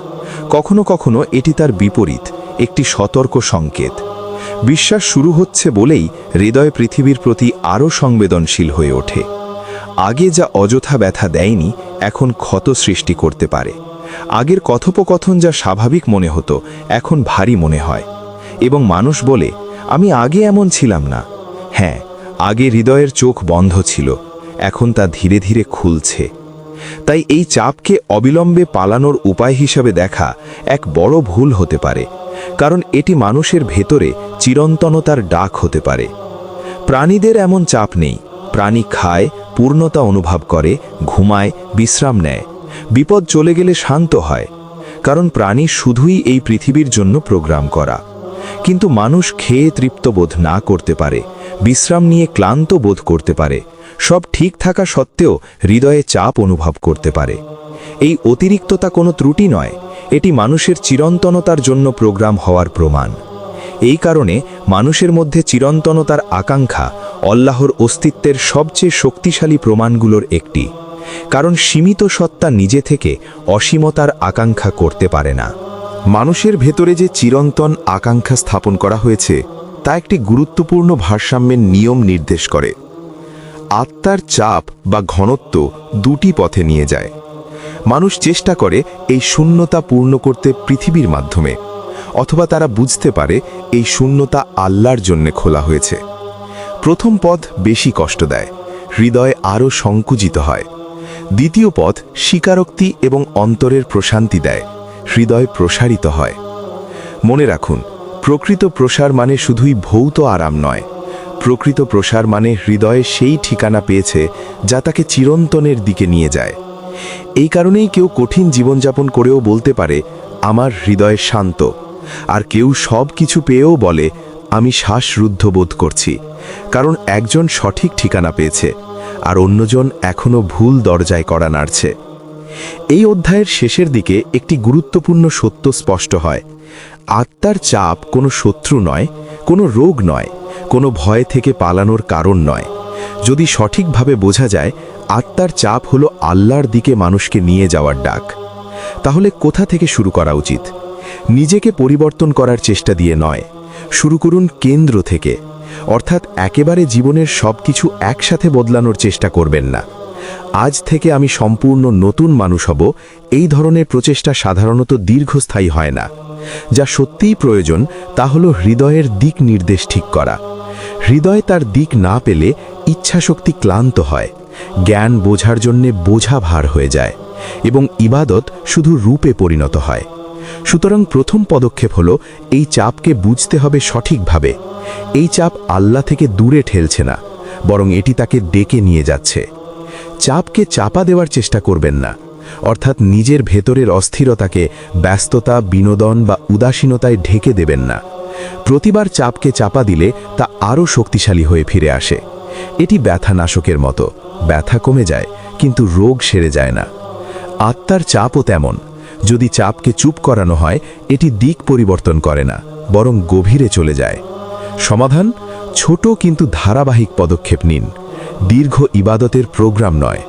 কখনো কখনো এটি তার বিপরীত, একটি সতর্ক সংকেত। বিশ্বাস শুরু হচ্ছে বলেই হৃদয় পৃথিবীর প্রতি আরও সংবেদনশীল হয়ে ওঠে। আগে যা অযথা ব্যথা দেয়নি, এখন ক্ষত সৃষ্টি করতে পারে। আগের কথোপকথন যা স্বাভাবিক মনে হতো, এখন ভারী মনে হয়। এবং মানুষ বলে, আমি আগে এমন ছিলাম না। হ্যাঁ, আগে হৃদয়ের চোখ বন্ধ ছিল, এখন তা ধীরে ধীরে খুলছে। তাই এই চাপকে অবিলম্বে পালানোর উপায় হিসাবে দেখা এক বড় ভুল হতে পারে, কারণ এটি মানুষের ভেতরে চিরন্তনতার ডাক হতে পারে। প্রাণীদের এমন চাপ নেই। প্রাণী খায়, পূর্ণতা অনুভব করে, ঘুমায়, বিশ্রাম নেয়, বিপদ চলে গেলে শান্ত হয়, কারণ প্রাণী শুধুই এই পৃথিবীর জন্য প্রোগ্রাম করা। কিন্তু মানুষ খেয়ে তৃপ্ত বোধ না করতে পারে, বিশ্রাম নিয়ে ক্লান্ত বোধ করতে পারে, সব ঠিক থাকা সত্ত্বেও হৃদয়ে চাপ অনুভব করতে পারে। এই অতিরিক্ততা কোনো ত্রুটি নয়, এটি মানুষের চিরন্তনতার জন্য প্রোগ্রাম হওয়ার প্রমাণ। এই কারণে মানুষের মধ্যে চিরন্তনতার আকাঙ্ক্ষা আল্লাহর অস্তিত্বের সবচেয়ে শক্তিশালী প্রমাণগুলোর একটি, কারণ সীমিত সত্তা নিজে থেকে অসীমতার আকাঙ্ক্ষা করতে পারে না। মানুষের ভেতরে যে চিরন্তন আকাঙ্ক্ষা স্থাপন করা হয়েছে, তা একটি গুরুত্বপূর্ণ ভারসাম্যের নিয়ম নির্দেশ করে। আত্মার চাপ বা ঘনত্ব দুটি পথে নিয়ে যায়। মানুষ চেষ্টা করে এই শূন্যতা পূর্ণ করতে পৃথিবীর মাধ্যমে, অথবা তারা বুঝতে পারে এই শূন্যতা আল্লাহর জন্য খোলা হয়েছে। প্রথম পথ বেশি কষ্ট দেয়, হৃদয় আরও সংকুচিত হয়। দ্বিতীয় পথ স্বীকারোক্তি এবং অন্তরের প্রশান্তি দেয়, হৃদয় প্রসারিত হয়। মনে রাখুন, প্রকৃত প্রসার মানে শুধুই ভৌত আরাম নয়। প্রকৃত প্রসার মানে হৃদয়ে সেই ঠিকানা পেয়েছে যা তাকে চিরন্তনের দিকে নিয়ে যায়। এই কারণেই কেউ কঠিন জীবনযাপন করেও বলতে পারে, আমার হৃদয় শান্ত। আর কেউ সব কিছু পেয়েও বলে, আমি শ্বাসরুদ্ধ বোধ করছি। কারণ একজন সঠিক ঠিকানা পেয়েছে, আর অন্যজন এখনও ভুল দরজায় কড়া নাড়ছে। এই অধ্যায়ের শেষের দিকে একটি গুরুত্বপূর্ণ সত্য স্পষ্ট হয়। আত্মার চাপ কোনো শত্রু নয়, কোনো রোগ নয়, কোনো ভয় থেকে পালানোর কারণ নয়। যদি সঠিকভাবে বোঝা যায় আত্মার চাপ হলো আল্লাহর দিকে মানুষকে নিয়ে যাওয়ার ডাক, তাহলে কোথা থেকে শুরু করা উচিত? নিজেকে পরিবর্তন করার চেষ্টা দিয়ে নয়, শুরু করুন কেন্দ্র থেকে, অর্থাৎ একেবারে জীবনের সবকিছু একসাথে বদলানোর চেষ্টা করবেন না। আজ থেকে আমি সম্পূর্ণ নতুন মানুষ হব, এই ধরনের প্রচেষ্টা সাধারণত দীর্ঘস্থায়ী হয় না। যা সত্যিই প্রয়োজন তা হলো হৃদয়ের দিক নির্দেশ ঠিক করা। হৃদয় তার দিক না পেলে ইচ্ছাশক্তি ক্লান্ত হয়, জ্ঞান বোঝার জন্যে বোঝা ভার হয়ে যায় এবং ইবাদত শুধু রূপে পরিণত হয়। সুতরাং প্রথম পদক্ষেপ হলো এই চাপকে বুঝতে হবে সঠিকভাবে। এই চাপ আল্লাহ থেকে দূরে ঠেলছে না, বরং এটি তাকে ডেকে নিয়ে যাচ্ছে। চাপকে চাপা দেওয়ার চেষ্টা করবেন না, অর্থাৎ নিজের ভেতরের অস্থিরতাকে ব্যস্ততা, বিনোদন বা উদাসীনতায় ঢেকে দেবেন না। প্রতিবার চাপকে চাপা দিলে তা আরও শক্তিশালী হয়ে ফিরে আসে। এটি ব্যথানাশকের মতো, ব্যথা কমে যায় কিন্তু রোগ সেরে যায় না। আত্মার চাপও তেমন। যদি চাপকে চুপ করানো হয়, এটি দিক পরিবর্তন করে না, বরং গভীরে চলে যায়। সমাধান: ছোট কিন্তু ধারাবাহিক পদক্ষেপ নিন। দীর্ঘ ইবাদতের প্রোগ্রাম নয়,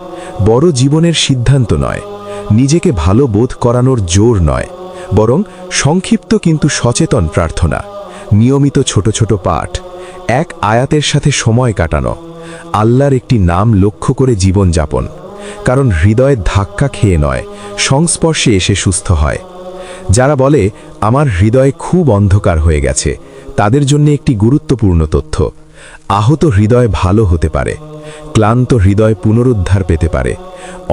বড় জীবনের সিদ্ধান্ত নয়, নিজেকে ভালো বোধ করানোর জোর নয়, বরং সংক্ষিপ্ত কিন্তু সচেতন প্রার্থনা, নিয়মিত ছোট ছোট পাঠ, এক আয়াতের সাথে সময় কাটানো, আল্লাহর একটি নাম লক্ষ্য করে জীবন যাপন। কারণ হৃদয়ে ধাক্কা খেয়ে নয়, সংস্পর্শে এসে সুস্থ হয়। যারা বলে আমার হৃদয়ে খুব অন্ধকার হয়ে গেছে, তাদের জন্য একটি গুরুত্বপূর্ণ তথ্য: আহত হৃদয় ভালো হতে পারে, ক্লান্ত হৃদয় পুনরুদ্ধার পেতে পারে,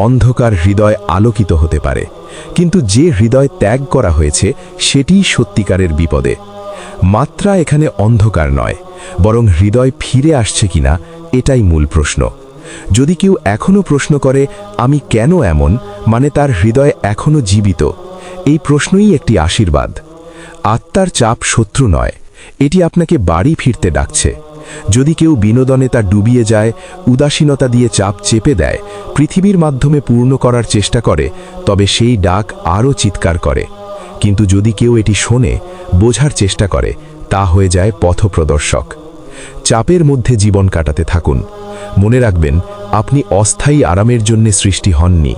অন্ধকার হৃদয় আলোকিত হতে পারে, কিন্তু যে হৃদয় ত্যাগ করা হয়েছে সেটিই সত্যিকারের বিপদে। মাত্রা এখানে অন্ধকার নয়, বরং হৃদয় ফিরে আসছে কিনা এটাই মূল প্রশ্ন। যদি কেউ এখনও প্রশ্ন করে আমি কেন এমন, মানে তার হৃদয় এখনও জীবিত। এই প্রশ্নই একটি আশীর্বাদ। আত্মার চাপ শত্রু নয়, এটি আপনাকে বাড়ি ফিরতে ডাকছে। যদি কেউ বিনোদনে তা ডুবিয়ে যায়, উদাসীনতা দিয়ে চাপ চেপে দেয়, পৃথিবীর মাধ্যমে পূর্ণ করার চেষ্টা করে, তবে সেই ডাক আরও চিৎকার করে। কিন্তু যদি কেউ এটি শোনে, বোঝার চেষ্টা করে, তা হয়ে যায় পথপ্রদর্শক। চাপের মধ্যে জীবন কাটাতে থাকুন। মনে রাখবেন, আপনি অস্থায়ী আরামের জন্য সৃষ্টি হননি।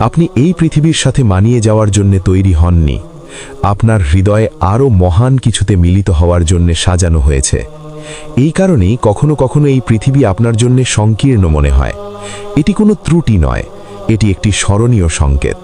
আপনি এই পৃথিবীর সাথে মানিয়ে যাওয়ার জন্য তৈরি হননি। আপনার হৃদয়ে আরও মহান কিছুতে মিলিত হওয়ার জন্য সাজানো হয়েছে। এই কারণেই কখনো কখনো এই পৃথিবী আপনার জন্য সংকীর্ণ মনে হয়। এটি কোনো ত্রুটি নয়, এটি একটি স্মরণীয় সংকেত।